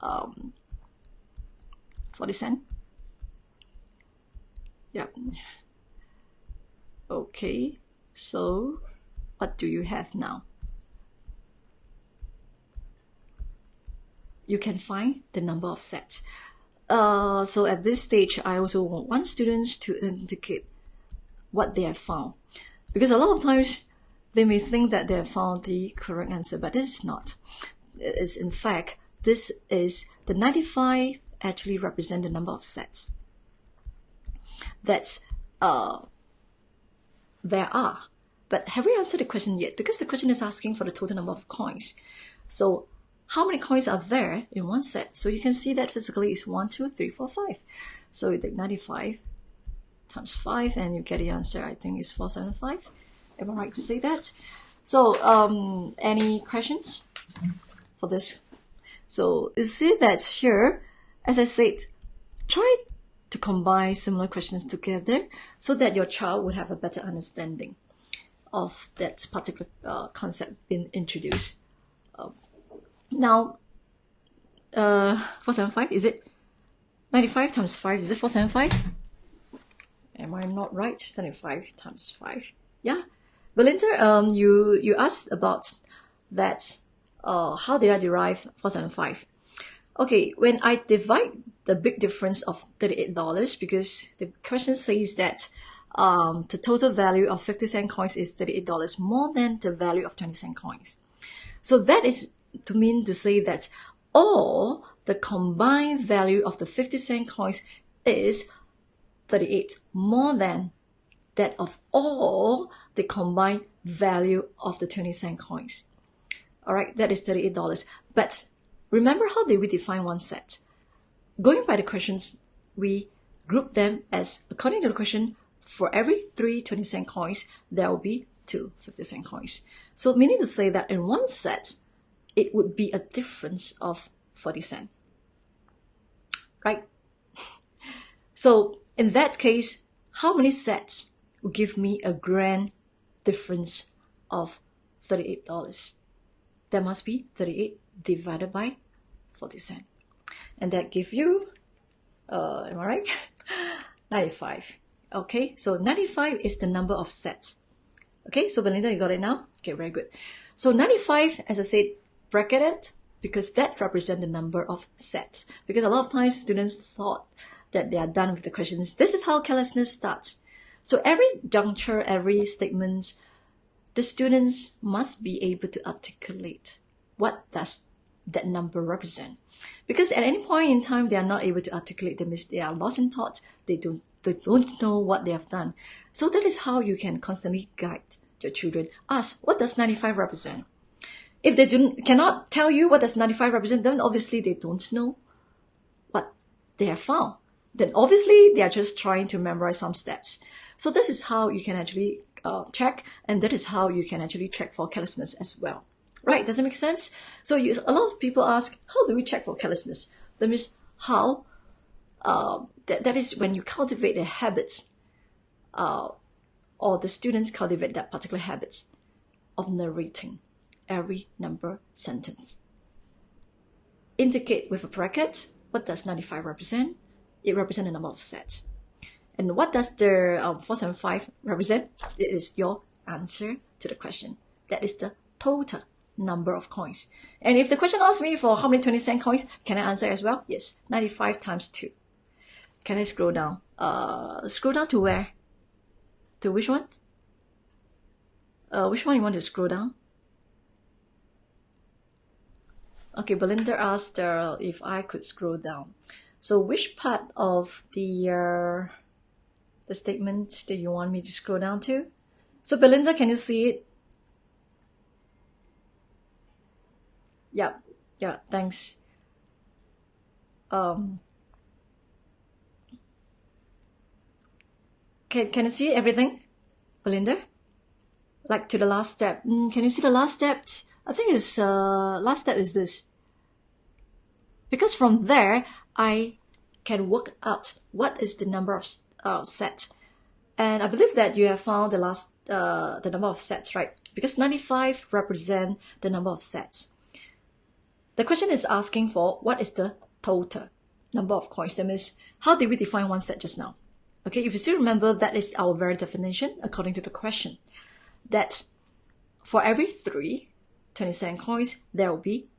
40 cents. Yeah. Okay, so what do you have now? You can find the number of sets. So at this stage, I also want students to indicate what they have found. Because a lot of times, they may think that they have found the correct answer, but this is not. It is, in fact, this is the 95 actually represent the number of sets that there are. But have we answered the question yet? Because the question is asking for the total number of coins. So how many coins are there in one set? So you can see that physically is 1, 2, 3, 4, 5. So you take 95 times 5 and you get the answer, I think is 475. Am I right to say that? So any questions for this? So you see that here, as I said, try to combine similar questions together so that your child would have a better understanding of that particular concept being introduced. Now, 475, is it 95 times 5? Is it 475? Am I not right? 75 times 5. Yeah. Belinda, you asked about that. How did I derive 475? Okay, when I divide the big difference of $38, because the question says that the total value of 50 cent coins is $38 more than the value of 20 cent coins. So that is to mean to say that all the combined value of the 50 cent coins is 38 more than that of all the combined value of the 20 cent coins. All right, that is $38. But remember, how did we define one set? Going by the questions, we group them as, according to the question, for every 3 20 cent coins, there will be 2 50 cent coins. So meaning to say that in one set, it would be a difference of 40 cents. Right? So in that case, how many sets will give me a grand difference of $38? There must be 38 divided by 40 cents. And that gives you, am I right? 95. Okay, so 95 is the number of sets. Okay, so Belinda, you got it now? Okay, very good. So 95, as I said, bracket it, because that represents the number of sets. Because a lot of times students thought that they are done with the questions. This is how carelessness starts. So every juncture, every statement, the students must be able to articulate what does that number represent. Because at any point in time, they are not able to articulate them. They are lost in thought. They don't know what they have done. So that is how you can constantly guide your children. Ask, what does 95 represent? If they cannot tell you what does 95 represent, then obviously they don't know what they have found. Then obviously they are just trying to memorize some steps. So this is how you can actually check, and that is how you can actually check for carelessness as well. Right? Does it make sense? So a lot of people ask, how do we check for carelessness? That means how, that is when you cultivate a habit, or the students cultivate that particular habit of narrating every number sentence. Indicate with a bracket, what does 95 represent? It represents the number of sets. And what does the 475 represent? It is your answer to the question. That is the total number of coins. And if the question asks me for how many 20-cent coins, can I answer as well? Yes, 95 times 2. Can I scroll down? Scroll down to where? To which one? Which one you want to scroll down? Okay, Belinda asked if I could scroll down. So which part of the statement that you want me to scroll down to? So Belinda, can you see it? Yeah, thanks. Can you see everything, Belinda? Like to the last step. Can you see the last step? I think it's last step is this. Because from there, I can work out what is the number of sets. And I believe that you have found the number of sets, right? Because 95 represent the number of sets. The question is asking for what is the total number of coins. That means, how did we define one set just now? Okay, if you still remember, that is our very definition according to the question. That for every 3 20-cent coins, there will be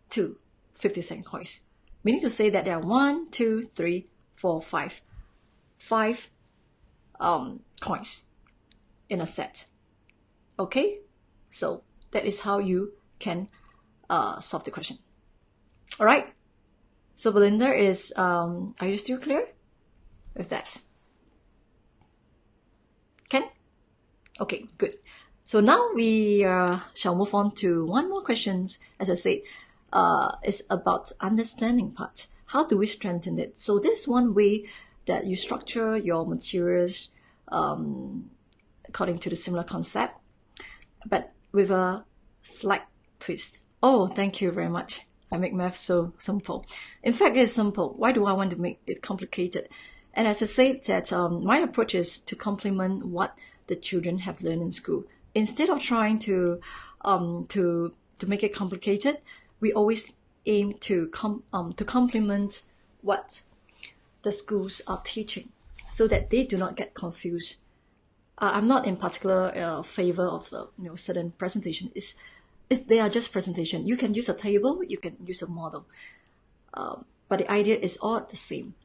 2 50-cent coins. Meaning to say that there are 1, 2, 3, 4, 5 coins in a set. Okay, so that is how you can solve the question. All right. So Belinda is, are you still clear with that? Ken? Okay, good. So now we shall move on to one more question. As I said, it's about understanding part. How do we strengthen it? So this is one way that you structure your materials according to the similar concept, but with a slight twist. Oh, thank you very much. I make math so simple. In fact, it's simple. Why do I want to make it complicated? And as I said, that my approach is to complement what the children have learned in school. Instead of trying to make it complicated, we always aim to complement what the schools are teaching, so that they do not get confused. I'm not in particular favor of certain presentation. They are just presentation. You can use a table, you can use a model, but the idea is all the same.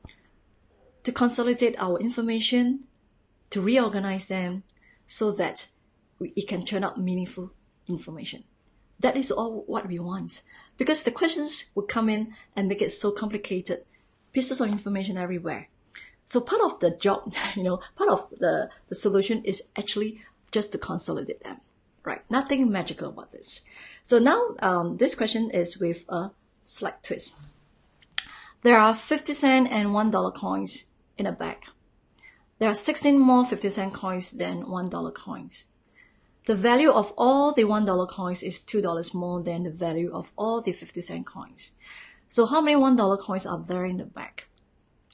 To consolidate our information, to reorganize them, so that it can turn out meaningful information. That is all what we want. Because the questions would come in and make it so complicated, pieces of information everywhere. So part of the job, part of the solution is actually just to consolidate them, right? Nothing magical about this. So now this question is with a slight twist. There are 50-cent and $1 coins in a bag. There are 16 more 50-cent coins than $1 coins. The value of all the $1 coins is $2 more than the value of all the 50-cent coins. So how many $1 coins are there in the bag?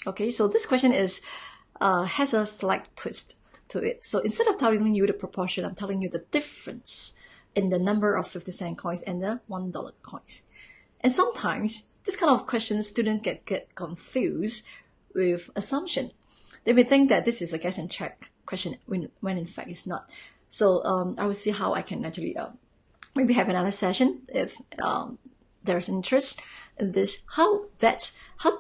Okay, so this question has a slight twist to it. So instead of telling you the proportion, I'm telling you the difference in the number of 50-cent coins and the $1 coins. And sometimes this kind of questions, students get confused with assumption. They may think that this is a guess and check question when in fact it's not. So I will see how I can actually maybe have another session if there's interest in this. How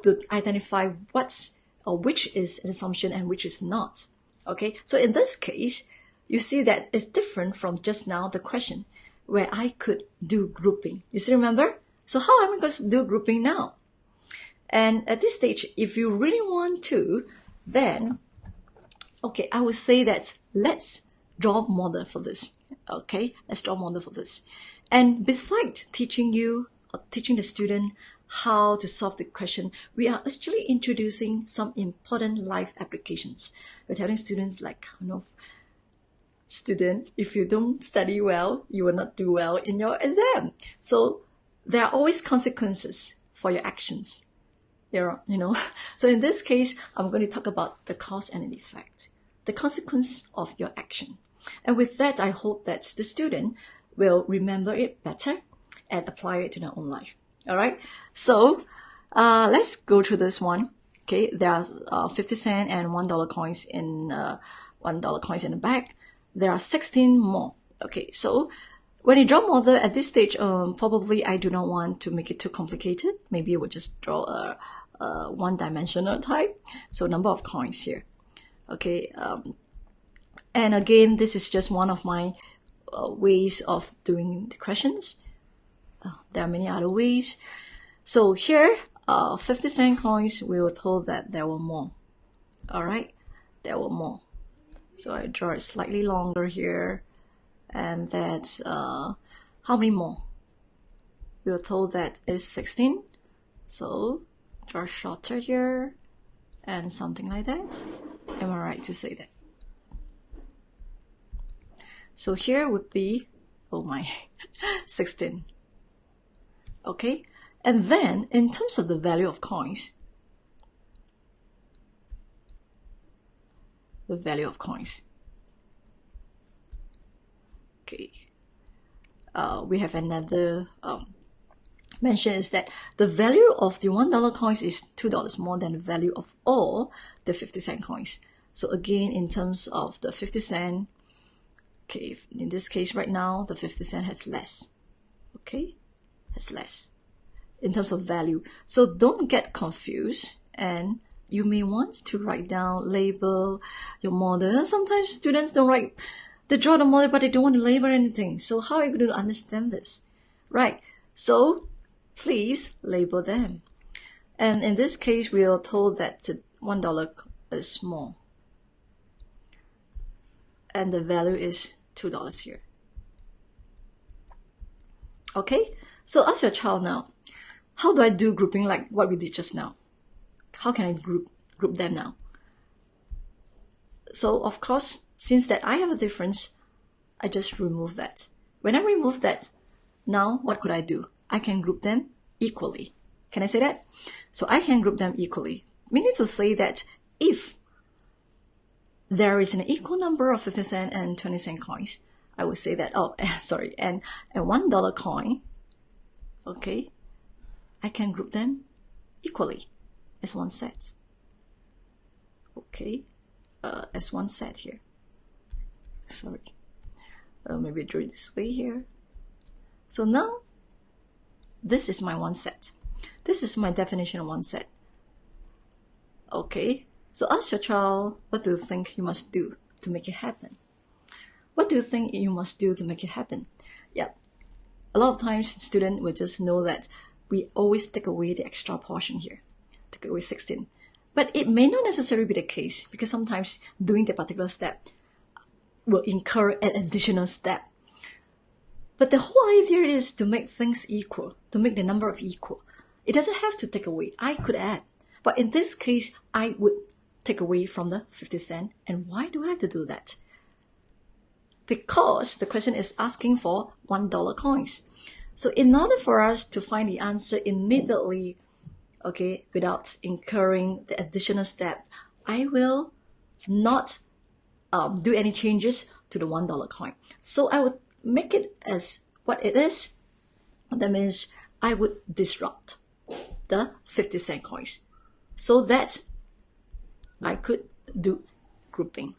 to identify which is an assumption and which is not. Okay, so in this case, you see that it's different from just now the question where I could do grouping. You still remember? So how am I going to do grouping now? And at this stage, if you really want to, then okay, I would say that let's draw a model for this. Okay, let's draw a model for this. And besides teaching the student how to solve the question, we are actually introducing some important life applications. We're telling students like, student, if you don't study well, you will not do well in your exam. So there are always consequences for your actions. So in this case, I'm going to talk about the cause and the effect, the consequence of your action. And with that, I hope that the student will remember it better and apply it to their own life. All right. So let's go through this one. Okay, there are 50 cent and $1 coins in $1 coins in the back. There are 16 more. Okay, so when you draw model at this stage, probably I do not want to make it too complicated. Maybe I would just draw a one-dimensional type. So number of coins here. Okay, and again, this is just one of my ways of doing the questions. There are many other ways. So here, 50 cent coins, we were told that there were more. All right, there were more. So I draw it slightly longer here, and that's how many more? We were told that is 16. So draw shorter here, and something like that. Am I right to say that? So here would be, oh my, 16. Okay, and then in terms of the value of coins, okay, we have another mention is that the value of the $1 coins is $2 more than the value of all the 50 cent coins. So again, in terms of the 50 cent, okay, in this case right now, the 50 cent has less. Okay, has less in terms of value. So don't get confused, and you may want to write down, label your model. Sometimes students don't write, they draw the model, but they don't want to label anything. So how are you going to understand this? Right, so please label them. And in this case, we are told that the $1 is small, and the value is $2 here. Okay, so ask your child now, how do I do grouping like what we did just now? How can I group them now? So of course, since that I have a difference, I just remove that. When I remove that, now what could I do? I can group them equally. Can I say that? So I can group them equally. Meaning to say that if there is an equal number of 50 cent and 20 cent coins, I would say that, oh, sorry, and a $1 coin, okay, I can group them equally as one set. Okay, as one set here. Sorry, maybe I drew it this way here. So now, this is my one set. This is my definition of one set. Okay, so ask your child, what do you think you must do to make it happen? What do you think you must do to make it happen? Yeah, a lot of times students will just know that we always take away the extra portion here, take away 16. But it may not necessarily be the case, because sometimes doing the particular step will incur an additional step. But the whole idea is to make things equal, to make the number of equal. It doesn't have to take away. I could add. But in this case, I would take away from the 50 cent. And why do I have to do that? Because the question is asking for $1 coins. So in order for us to find the answer immediately, okay, without incurring the additional step, I will not do any changes to the $1 coin. So I would make it as what it is. That means I would disrupt the 50 cent coins so that I could do grouping.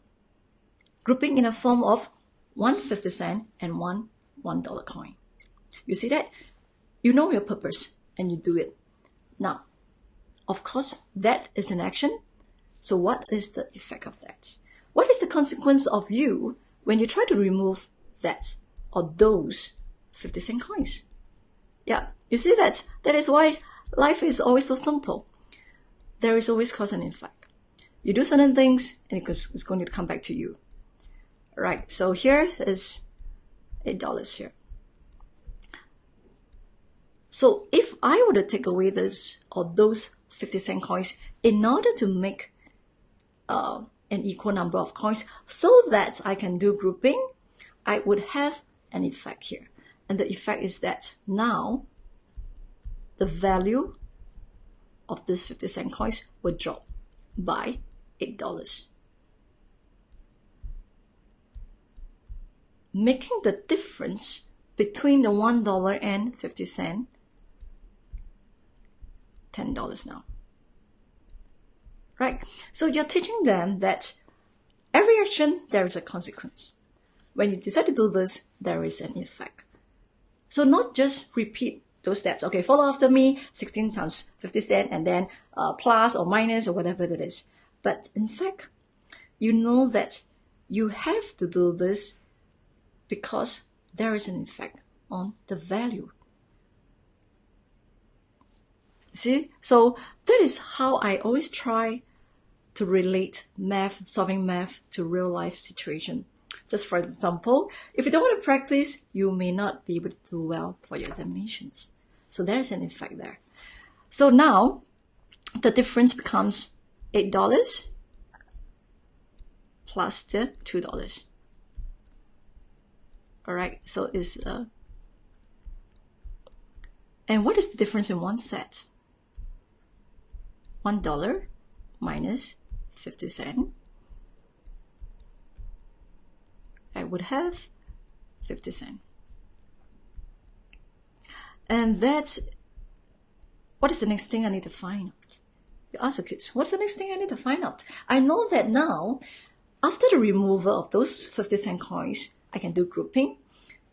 Grouping in a form of one 50 cent and one $1 coin. You see that? You know your purpose and you do it. Now, of course, that is an action. So what is the effect of that? What is the consequence of you when you try to remove that or those 50 cent coins? Yeah, you see that? That is why life is always so simple. There is always cause and effect. You do certain things and it's going to come back to you. Right, so here is $8 here. So if I were to take away this or those 50 cent coins in order to make an equal number of coins so that I can do grouping, I would have an effect here. And the effect is that now the value of this 50-cent coins will drop by $8. Making the difference between the $1 and 50 cents, $10 now. Right? So you're teaching them that every action, there is a consequence. When you decide to do this, there is an effect. So not just repeat those steps. Okay, follow after me, 16 times 50 cents, and then plus or minus or whatever it is. But in fact, you know that you have to do this because there is an effect on the value. See? So that is how I always try to relate math, solving math to real life situation. Just for example, if you don't want to practice, you may not be able to do well for your examinations. So there's an effect there. So now the difference becomes $8 plus the $2. All right, so it's and what is the difference in one set? $1 minus 50 cents. I would have 50 cents. And that's, what is the next thing I need to find out? You ask your kids, what's the next thing I need to find out? I know that now, after the removal of those 50-cent coins, I can do grouping.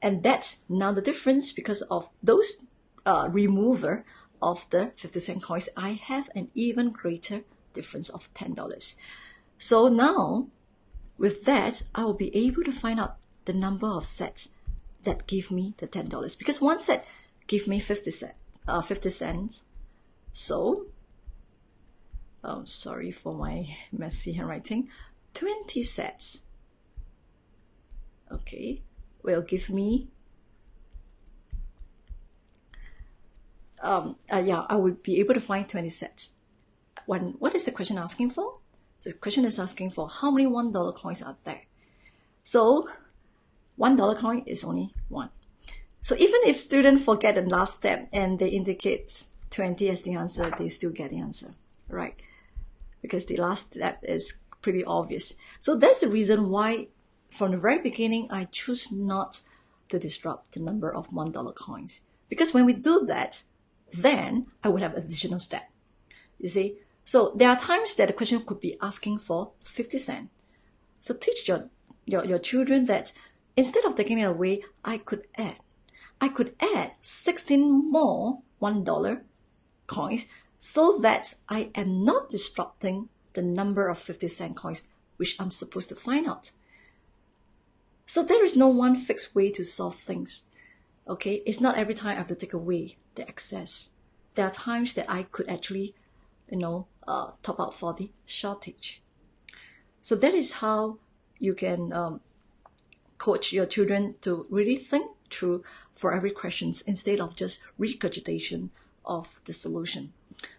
And that's now the difference because of those remover of the 50-cent coins, I have an even greater difference of $10. So now, with that, I will be able to find out the number of sets that give me the $10. Because one set give me 50 cents. So, sorry for my messy handwriting, 20 sets, okay, will give me, I would be able to find 20 sets. What is the question asking for? The question is asking for how many $1 coins are there. So, $1 coin is only one. So even if students forget the last step and they indicate 20 as the answer, they still get the answer, right? Because the last step is pretty obvious. So that's the reason why from the very beginning, I choose not to disrupt the number of $1 coins. Because when we do that, then I would have additional step. You see? So there are times that the question could be asking for 50 cents. So teach your children that instead of taking it away, I could add 16 more $1 coins so that I am not disrupting the number of 50-cent coins which I'm supposed to find out. So there is no one fixed way to solve things. Okay, it's not every time I have to take away the excess. There are times that I could actually, top out for the shortage. So that is how you can coach your children to really think through for every question instead of just regurgitation of the solution.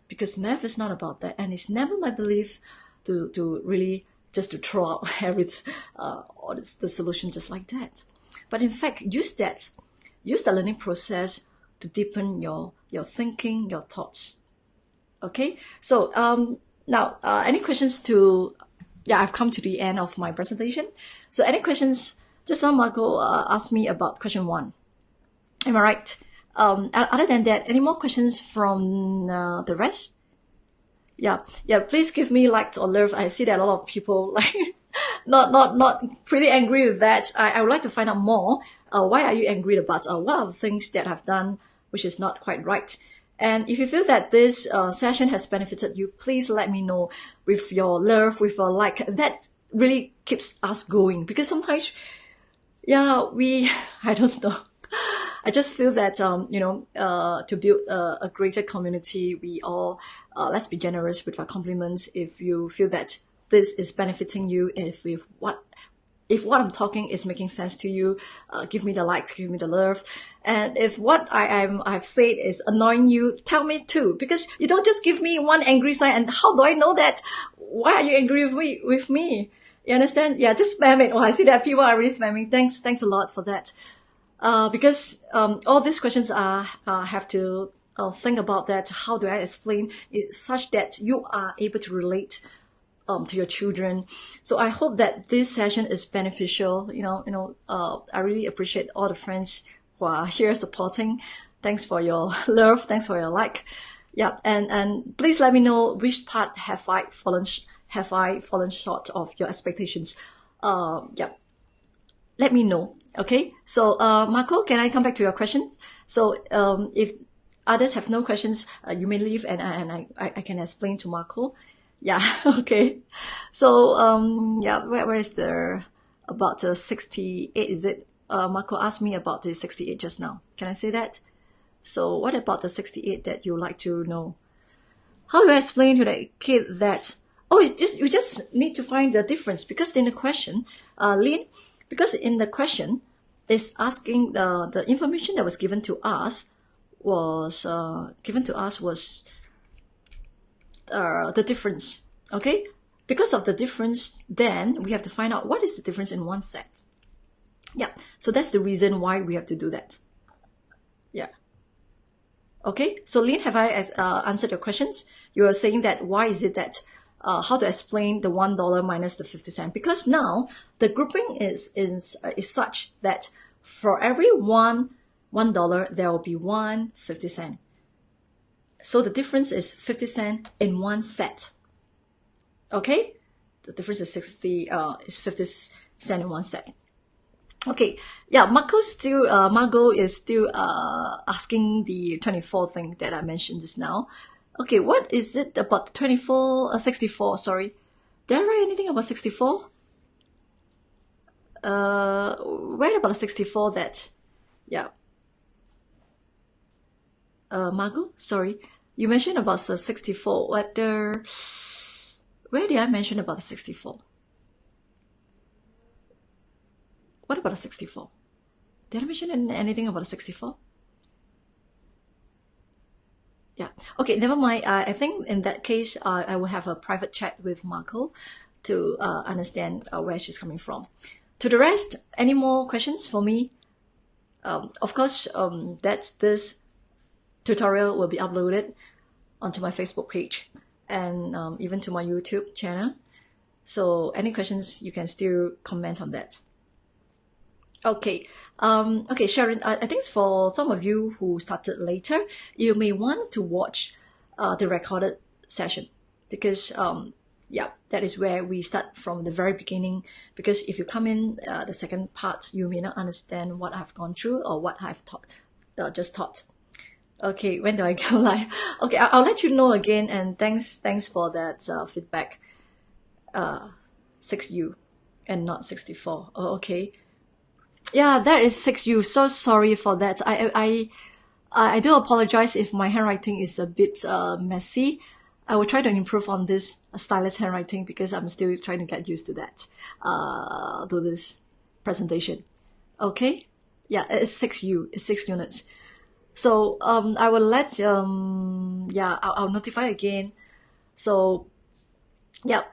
Because math is not about that, and it's never my belief to really just to throw out the solution just like that. But in fact, use the learning process to deepen your thinking, your thoughts. Okay, so now any questions I've come to the end of my presentation. So any questions? Just now Marco asked me about question 1. Am I right? Other than that, any more questions from the rest? Yeah, please give me like or love. I see that a lot of people like not pretty angry with that. I would like to find out more. Why are you angry about? What are the things that I've done which is not quite right? And if you feel that this session has benefited you, please let me know with your love, with your like. That really keeps us going because sometimes, I don't know. I just feel that, to build a greater community, we all, let's be generous with our compliments. If you feel that this is benefiting you, if if what I'm talking is making sense to you, give me the likes, give me the love. And if what I've said is annoying you, tell me too, because you don't just give me one angry sign. And how do I know that? Why are you angry with me? You understand? Yeah, just spam it. Oh, I see that people are really spamming. Thanks a lot for that. Because all these questions have to think about that. How do I explain it such that you are able to relate to your children? So I hope that this session is beneficial. I really appreciate all the friends who are here supporting. Thanks for your love. Thanks for your like. Yeah, and please let me know which part have I fallen short of your expectations. Yeah, let me know. Okay, so Marco, can I come back to your question? So if others have no questions, you may leave, and I can explain to Marco. Yeah, okay. So yeah, where is the about the 68? Is it? Marco asked me about the 68 just now. Can I say that? So what about the 68 that you like to know? How do I explain to the kid that? Oh, you just need to find the difference, because in the question, Lynn, because in the question, is asking the information that was given to us was the difference. Okay, because of the difference, then we have to find out what is the difference in one set. Yeah, so that's the reason why we have to do that. Yeah. Okay, so Lynn, have I answered your questions? You are saying that why is it that how to explain the $1 minus the 50 cents? Because now the grouping is such that for every $1 there will be 1 50 cent. So the difference is 50 cents in one set. Okay, the difference is 50 cents in one set. Okay, yeah, Margot is still asking the 24 thing that I mentioned just now. Okay, what is it about 24, 64, sorry. Did I write anything about 64? Where about 64 that, yeah. Margot, sorry. You mentioned about the 64. Where did I mention about the 64? What about a 64? Did I mention anything about a 64? Yeah. Okay, never mind. I think in that case, I will have a private chat with Marco to understand where she's coming from. To the rest, any more questions for me? Of course, that this tutorial will be uploaded onto my Facebook page and even to my YouTube channel. So any questions, you can still comment on that. Okay, okay, Sharon, I think for some of you who started later, you may want to watch the recorded session, because yeah, that is where we start from the very beginning. Because if you come in the second part, you may not understand what I've gone through or what I've just taught. Okay, when do I go live? Okay, I'll let you know again, and thanks for that feedback. 6U and not 64. Oh, okay. Yeah, that is 6U. So sorry for that. I do apologize if my handwriting is a bit messy. I will try to improve on this stylus handwriting, because I'm still trying to get used to that. Do this presentation. Okay? Yeah, it's 6U. It's 6 units. So I will let yeah, I'll notify again. So yeah.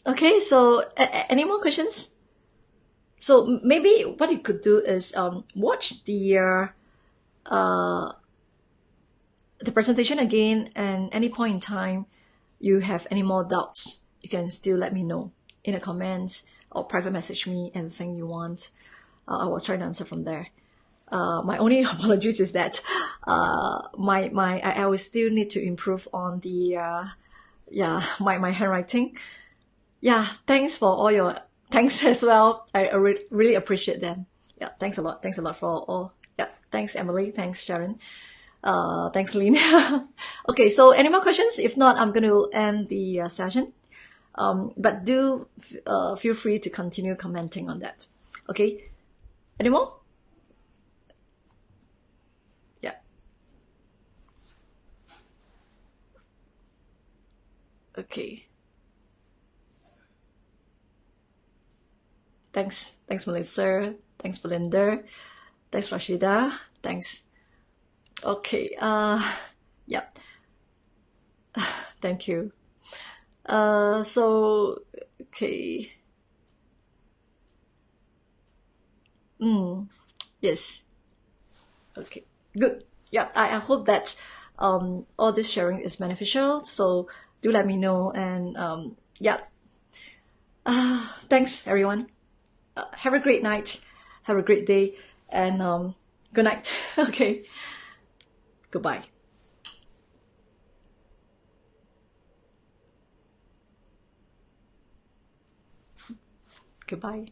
Okay, so any more questions? So maybe what you could do is watch the presentation again, and any point in time you have any more doubts, you can still let me know in the comments or private message me anything you want. I will try to answer from there. My only apologies is that I will still need to improve on the yeah, my handwriting. Yeah, thanks for all your thanks as well. I really appreciate them. Yeah, thanks a lot. Thanks a lot for all. Yeah, thanks Emily. Thanks Sharon. Thanks Lynn. Okay, so any more questions? If not, I'm going to end the session. But do feel free to continue commenting on that. Okay, any more? Yeah. Okay. Thanks, Melissa. Thanks, Belinda. Thanks, Rashida. Thanks. Okay. Yeah. Thank you. So, okay. Yes. Okay. Good. Yeah. I hope that all this sharing is beneficial. So do let me know. And yeah. Thanks, everyone. Have a great night. Have a great day. And good night. Okay. Goodbye. Goodbye.